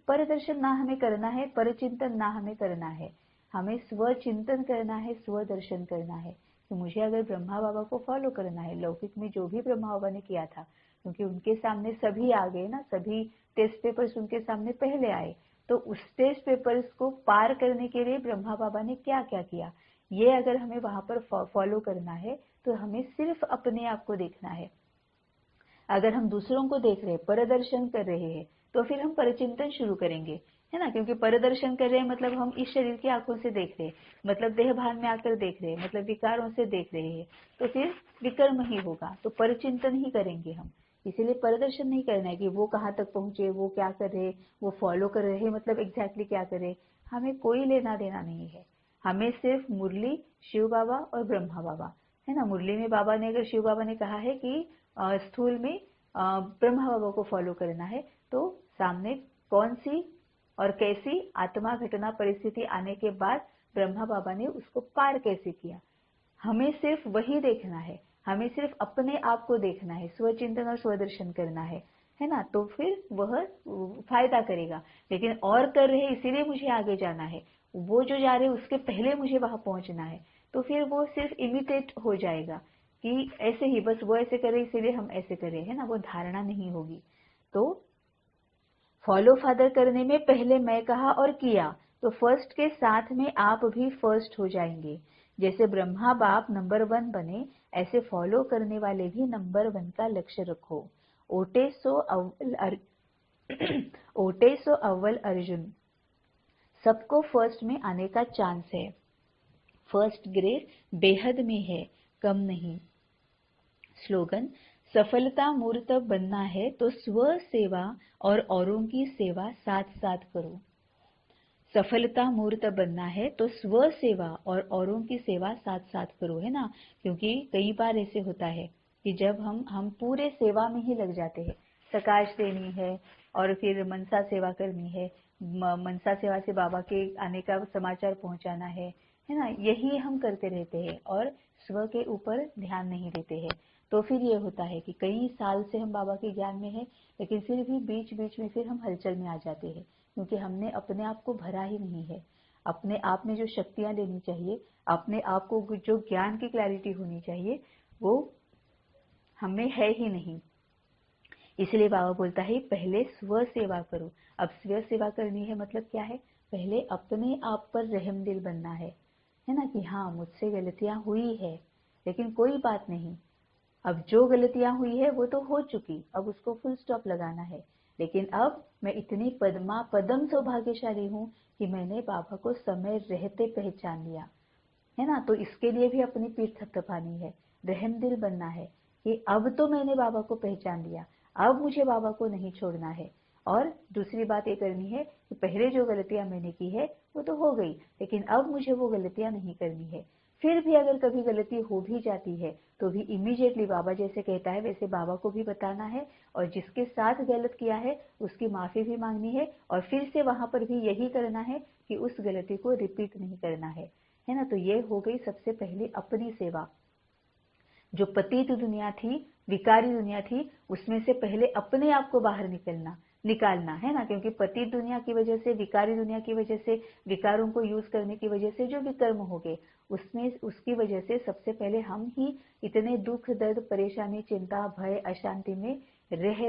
परदर्शन ना हमें करना है, परचिंतन ना हमें करना है। हमें स्वचिंतन करना है, स्वदर्शन करना है कि मुझे अगर ब्रह्मा बाबा को फॉलो करना है, लौकिक में जो भी ब्रह्मा बाबा ने किया था, क्योंकि उनके सामने सभी आ गए ना, सभी टेस्ट पेपर्स उनके सामने पहले आए, तो उस टेस्ट पेपर्स को पार करने के लिए ब्रह्मा बाबा ने क्या क्या किया, ये अगर हमें वहां पर फॉलो करना है तो हमें सिर्फ अपने आप को देखना है। अगर हम दूसरों को देख रहे हैं, परदर्शन कर रहे हैं, तो फिर हम परचिंतन शुरू करेंगे, है ना। क्योंकि परदर्शन कर रहे हैं मतलब हम इस शरीर की आंखों से देख रहे हैं, मतलब देह भान में आकर देख रहे हैं, मतलब विकारों से देख रहे हैं, तो फिर विकर्म ही होगा। तो परचिंतन ही करेंगे हम। इसीलिए परदर्शन नहीं करना है कि वो कहाँ तक पहुंचे, वो क्या कर रहे, वो फॉलो कर रहे हैं, मतलब एग्जैक्टली क्या कर रहे, हमें कोई लेना देना नहीं है। हमें सिर्फ मुरली, शिव बाबा और ब्रह्मा बाबा, है ना। मुरली में बाबा ने, अगर शिव बाबा ने कहा है कि स्थूल में ब्रह्मा बाबा को फॉलो करना है, तो सामने कौन सी और कैसी आत्मा, घटना, परिस्थिति आने के बाद ब्रह्मा बाबा ने उसको पार कैसे किया, हमें सिर्फ वही देखना है। हमें सिर्फ अपने आप को देखना है, स्वचिंतन और स्वदर्शन करना है ना। तो फिर वह फायदा करेगा। लेकिन और कर रहे इसीलिए मुझे आगे जाना है, वो जो जा रहे उसके पहले मुझे वहां पहुंचना है, तो फिर वो सिर्फ इमिटेट हो जाएगा कि ऐसे ही बस वो ऐसे करे इसीलिए हम ऐसे करें, है ना। वो धारणा नहीं होगी। तो फॉलो फादर करने में पहले मैं कहा और किया तो फर्स्ट के साथ में आप भी फर्स्ट हो जाएंगे। जैसे ब्रह्मा बाप नंबर 1 बने, ऐसे फॉलो करने वाले भी नंबर 1 का लक्ष्य रखो। ओटे सो ओटे सो अव्वल अर्जुन, सबको फर्स्ट में आने का चांस है। फर्स्ट ग्रेड बेहद में है, कम नहीं। स्लोगन, सफलता मूर्त बनना है तो स्व सेवा और औरों की सेवा साथ साथ करो। सफलता मूर्त बनना है तो स्व सेवा और औरों की सेवा साथ साथ करो, है ना। क्योंकि कई बार ऐसे होता है कि जब हम पूरे सेवा में ही लग जाते हैं, प्रकाश देनी है और फिर मनसा सेवा करनी है, मनसा सेवा से बाबा के आने का समाचार पहुंचाना है ना, यही हम करते रहते हैं और स्व के ऊपर ध्यान नहीं देते हैं। तो फिर ये होता है कि कई साल से हम बाबा के ज्ञान में है, लेकिन फिर भी बीच बीच में फिर हम हलचल में आ जाते हैं, क्योंकि हमने अपने आप को भरा ही नहीं है। अपने आप में जो शक्तियां लेनी चाहिए, अपने आप को जो ज्ञान की क्लैरिटी होनी चाहिए, वो हमें है ही नहीं। इसलिए बाबा बोलता है पहले स्व सेवा करो। अब स्व सेवा करनी है मतलब क्या है, पहले अपने आप पर रहम दिल बनना है ना, कि हाँ मुझसे गलतियां हुई है, लेकिन कोई बात नहीं, अब जो गलतियां हुई है वो तो हो चुकी, अब उसको फुल स्टॉप लगाना है। लेकिन अब मैं इतनी पदम सौभाग्यशाली हूँ कि मैंने बाबा को समय रहते पहचान लिया, है ना। तो इसके लिए भी अपनी पीठ थपथपानी है, रहम दिल बनना है कि अब तो मैंने बाबा को पहचान लिया, अब मुझे बाबा को नहीं छोड़ना है। और दूसरी बात ये करनी है कि पहले जो गलतियां मैंने की है वो तो हो गई, लेकिन अब मुझे वो गलतियां नहीं करनी है। फिर भी अगर कभी गलती हो भी जाती है तो भी इमीडिएटली बाबा जैसे कहता है वैसे बाबा को भी बताना है, और जिसके साथ गलत किया है उसकी माफी भी मांगनी है, और फिर से वहां पर भी यही करना है कि उस गलती को रिपीट नहीं करना है ना। तो ये हो गई सबसे पहले अपनी सेवा। जो पतित दुनिया थी, विकारी दुनिया थी, उसमें से पहले अपने आप को बाहर निकालना है ना, क्योंकि पतित दुनिया की वजह से, विकारी दुनिया की वजह से, विकारों को यूज करने की वजह से जो विकर्म हो गए, उसमें उसकी वजह से सबसे पहले हम ही इतने दुख दर्द परेशानी चिंता भय अशांति में रह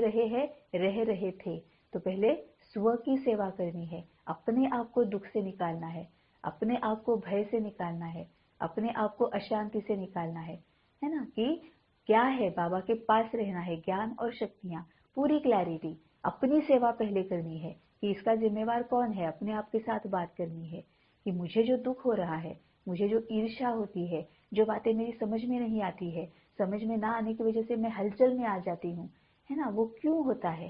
रहे थे। तो पहले स्व की सेवा करनी है, अपने आप को दुख से निकालना है, अपने आप को भय से निकालना है, अपने आप को अशांति से निकालना है ना। कि क्या है, बाबा के पास रहना है, ज्ञान और शक्तियां, पूरी क्लैरिटी। अपनी सेवा पहले करनी है कि इसका जिम्मेवार कौन है, अपने आप के साथ बात करनी है कि मुझे जो दुख हो रहा है, मुझे जो ईर्ष्या होती है, जो बातें मेरी समझ में नहीं आती है, समझ में ना आने की वजह से मैं हलचल में आ जाती हूँ, है ना, वो क्यों होता है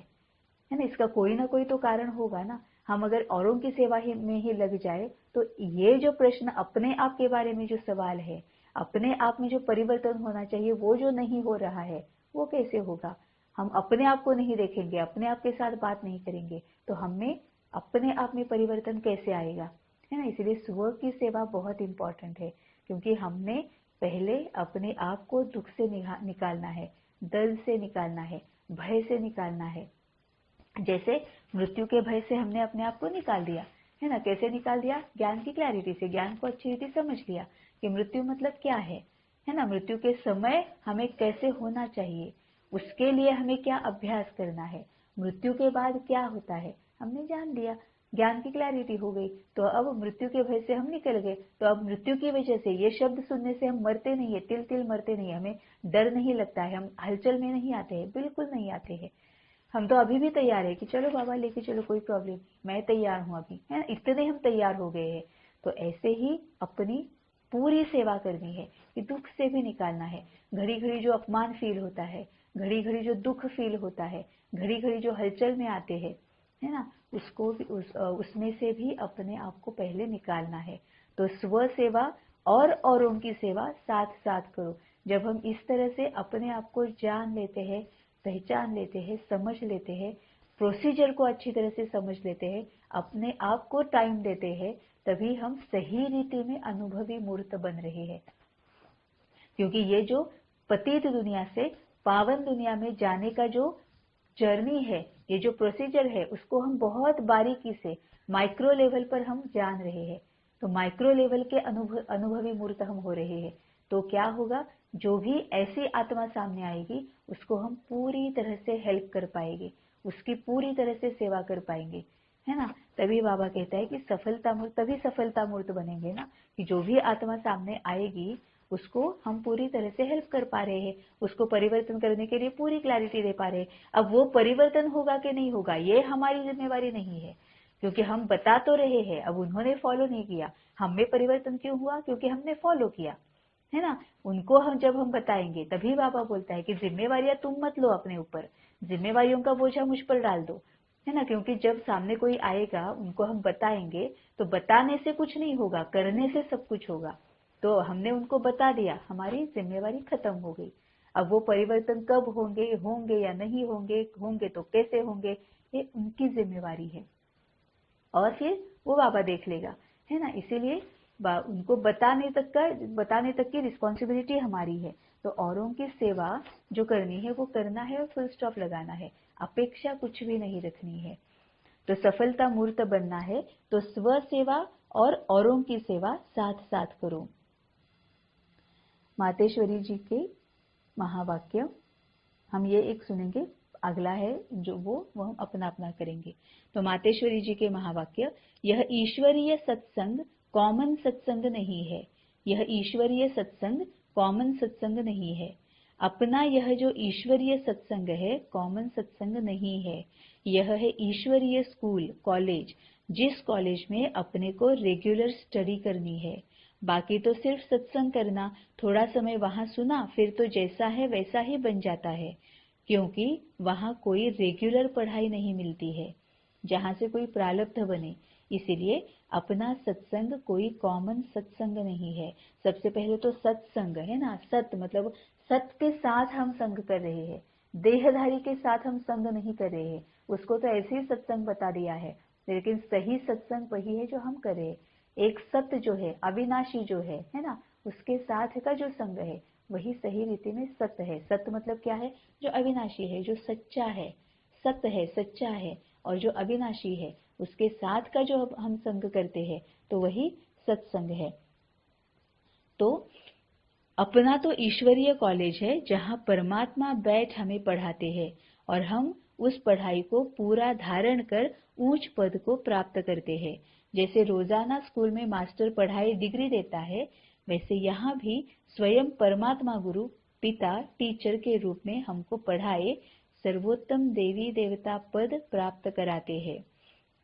ना। इसका कोई ना कोई तो कारण होगा ना। हम अगर औरों की सेवा में ही लग जाए तो ये जो प्रश्न अपने आप के बारे में जो सवाल है, अपने आप में जो परिवर्तन होना चाहिए वो जो नहीं हो रहा है, वो कैसे होगा। हम अपने आप को नहीं देखेंगे, अपने आप के साथ बात नहीं करेंगे, तो हमें अपने आप में परिवर्तन कैसे आएगा, है ना। इसलिए स्व की सेवा बहुत इंपॉर्टेंट है, क्योंकि हमने पहले अपने आप को दुख से निकालना है, दर्द से निकालना है, भय से निकालना है। जैसे मृत्यु के भय से हमने अपने आप को निकाल दिया, है ना। कैसे निकाल दिया, ज्ञान की क्लैरिटी से, ज्ञान को अच्छी रीति समझ लिया कि मृत्यु मतलब क्या है ना। मृत्यु के समय हमें कैसे होना चाहिए, उसके लिए हमें क्या अभ्यास करना है, मृत्यु के बाद क्या होता है, हमने जान लिया, ज्ञान की क्लैरिटी हो गई। तो अब मृत्यु के भय से हम निकल गए, तो अब मृत्यु की वजह से ये शब्द सुनने से हम मरते नहीं है, तिल तिल मरते नहीं, हमें डर नहीं लगता है, हम हलचल में नहीं आते हैं, बिल्कुल नहीं आते हैं। हम तो अभी भी तैयार है कि चलो बाबा लेके चलो, कोई प्रॉब्लम नहीं, मैं तैयार हूँ अभी, है ना, इतने हम तैयार हो गए हैं। तो ऐसे ही अपनी पूरी सेवा करनी है कि दुख से भी निकालना है। घड़ी घड़ी जो अपमान फील होता है, घड़ी घड़ी जो दुख फील होता है, घड़ी घड़ी जो हलचल में आते हैं, है ना, उसको भी उसमें से भी अपने आप को पहले निकालना है। तो स्व सेवा और औरों की सेवा साथ साथ करो। जब हम इस तरह से अपने आप को जान लेते हैं, पहचान लेते हैं, समझ लेते हैं, प्रोसीजर को अच्छी तरह से समझ लेते हैं, अपने आप को टाइम देते हैं, तभी हम सही रीति में अनुभवी मूर्त बन रहे हैं। क्योंकि ये जो पतित दुनिया से पावन दुनिया में जाने का जो जर्नी है, ये जो प्रोसीजर है, उसको हम बहुत बारीकी से माइक्रो लेवल पर हम जान रहे हैं। तो माइक्रो लेवल के अनुभवी मूर्त हम हो रहे हैं। तो क्या होगा, जो भी ऐसी आत्मा सामने आएगी उसको हम पूरी तरह से हेल्प कर पाएंगे, उसकी पूरी तरह से सेवा कर पाएंगे, है ना। तभी बाबा कहता है कि सफलता मूर्त, तभी सफलता मूर्त बनेंगे ना, कि जो भी आत्मा सामने आएगी उसको हम पूरी तरह से हेल्प कर पा रहे हैं, उसको परिवर्तन करने के लिए पूरी क्लैरिटी दे पा रहे हैं। अब वो परिवर्तन होगा कि नहीं होगा ये हमारी जिम्मेवारी नहीं है, क्योंकि हम बता तो रहे हैं, अब उन्होंने फॉलो नहीं किया। हम में परिवर्तन क्यों हुआ, क्योंकि हमने फॉलो किया, है ना। उनको जब हम बताएंगे तभी बाबा बोलता है कि जिम्मेवारियां तुम मत लो अपने ऊपर, जिम्मेवारियों का बोझा मुझ पर डाल दो, है ना। क्योंकि जब सामने कोई आएगा, उनको हम बताएंगे तो बताने से कुछ नहीं होगा, करने से सब कुछ होगा। तो हमने उनको बता दिया, हमारी जिम्मेवारी खत्म हो गई। अब वो परिवर्तन कब होंगे, होंगे या नहीं होंगे, होंगे तो कैसे होंगे, ये उनकी जिम्मेवारी है और फिर वो बाबा देख लेगा, है ना। इसीलिए उनको बताने तक की रिस्पॉन्सिबिलिटी हमारी है। तो औरों की सेवा जो करनी है वो करना है और फुल स्टॉप लगाना है, अपेक्षा कुछ भी नहीं रखनी है। तो सफलता मूर्त बनना है तो स्व सेवा और औरों की सेवा साथ साथ करो। मातेश्वरी जी के महावाक्य हम ये एक सुनेंगे, अगला है जो वो हम अपना अपना करेंगे। तो मातेश्वरी जी के महावाक्य, यह ईश्वरीय सत्संग कॉमन सत्संग नहीं है। यह ईश्वरीय सत्संग कॉमन सत्संग नहीं है। अपना यह जो ईश्वरीय सत्संग है कॉमन सत्संग नहीं है। यह है ईश्वरीय स्कूल कॉलेज, जिस कॉलेज में अपने को रेगुलर स्टडी करनी है। बाकी तो सिर्फ सत्संग करना, थोड़ा समय वहां सुना, फिर तो जैसा है वैसा ही बन जाता है, क्योंकि वहां कोई रेगुलर पढ़ाई नहीं मिलती है जहां से कोई प्रारब्ध बने। इसीलिए अपना सत्संग कोई कॉमन सत्संग नहीं है। सबसे पहले तो सत्संग है ना, सत मतलब सत के साथ हम संग कर रहे हैं, देहधारी के साथ हम संग नहीं कर रहे हैं। उसको तो ऐसे ही सत्संग बता दिया है, लेकिन सही सत्संग वही है जो हम कर रहे हैं। एक सत्य जो है, अविनाशी जो है ना, उसके साथ का जो संग है वही सही रीति में सत्य है। सत्य मतलब क्या है, जो अविनाशी है, जो सच्चा है, सत्य है, सच्चा है। और जो अविनाशी है उसके साथ का जो हम संग करते हैं तो वही सत्संग है। तो अपना तो ईश्वरीय कॉलेज है जहां परमात्मा बैठ हमें पढ़ाते हैं और हम उस पढ़ाई को पूरा धारण कर ऊंच पद को प्राप्त करते हैं। जैसे रोजाना स्कूल में मास्टर पढ़ाई डिग्री देता है, वैसे यहाँ भी स्वयं परमात्मा गुरु पिता टीचर के रूप में हमको पढ़ाए सर्वोत्तम देवी देवता पद प्राप्त कराते हैं।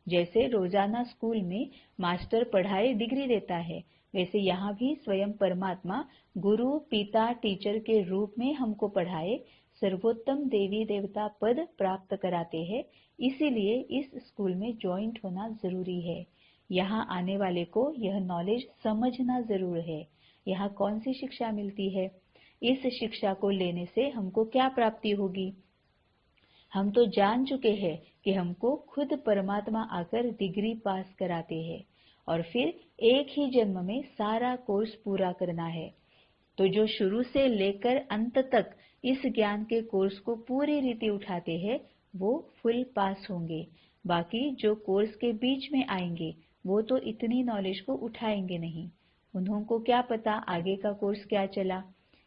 जैसे रोजाना स्कूल में मास्टर पढ़ाए डिग्री देता है, वैसे यहाँ भी स्वयं परमात्मा गुरु पिता टीचर के रूप में हमको पढ़ाए सर्वोत्तम देवी देवता पद प्राप्त कराते हैं। इसीलिए इस स्कूल में ज्वाइंट होना जरूरी है। यहाँ आने वाले को यह नॉलेज समझना जरूर है। यहाँ कौन सी शिक्षा मिलती है, इस शिक्षा को लेने से हमको क्या प्राप्ति होगी। हम तो जान चुके हैं कि हमको खुद परमात्मा आकर डिग्री पास कराते हैं और फिर एक ही जन्म में सारा कोर्स पूरा करना है। तो जो शुरू से लेकर अंत तक इस ज्ञान के कोर्स को पूरी रीति उठाते हैं वो फुल पास होंगे। बाकी जो कोर्स के बीच में आएंगे वो तो इतनी नॉलेज को उठाएंगे नहीं, उन्हों को क्या पता आगे का कोर्स क्या चला।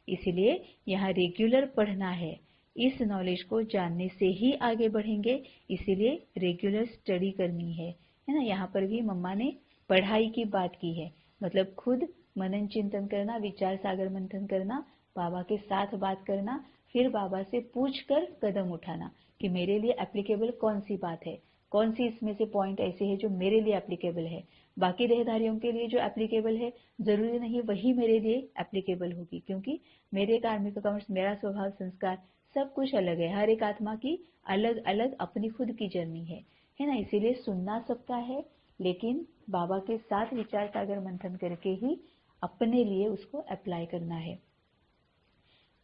इसलिए यहाँ रेगुलर पढ़ना है, इस नॉलेज को जानने से ही आगे बढ़ेंगे। इसीलिए रेगुलर स्टडी करनी है ना। यहाँ पर भी मम्मा ने पढ़ाई की बात की है, मतलब खुद मनन चिंतन करना, विचार सागर मंथन करना, बाबा के साथ बात करना, फिर बाबा से पूछकर कदम उठाना कि मेरे लिए एप्लीकेबल कौन सी बात है, कौन सी इसमें से पॉइंट ऐसे है जो मेरे लिए एप्लीकेबल है। बाकी देहधारियों के लिए जो एप्लीकेबल है जरूरी नहीं वही मेरे लिए एप्लीकेबल होगी, क्योंकि मेरे कार्मिक कर्म, मेरा स्वभाव, संस्कार सब कुछ अलग है। हर एक आत्मा की अलग अलग अपनी खुद की जर्नी है ना। इसीलिए सुनना सबका है, लेकिन बाबा के साथ विचार सागर मंथन करके ही अपने लिए उसको अप्लाई करना है।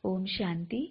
ओम शांति।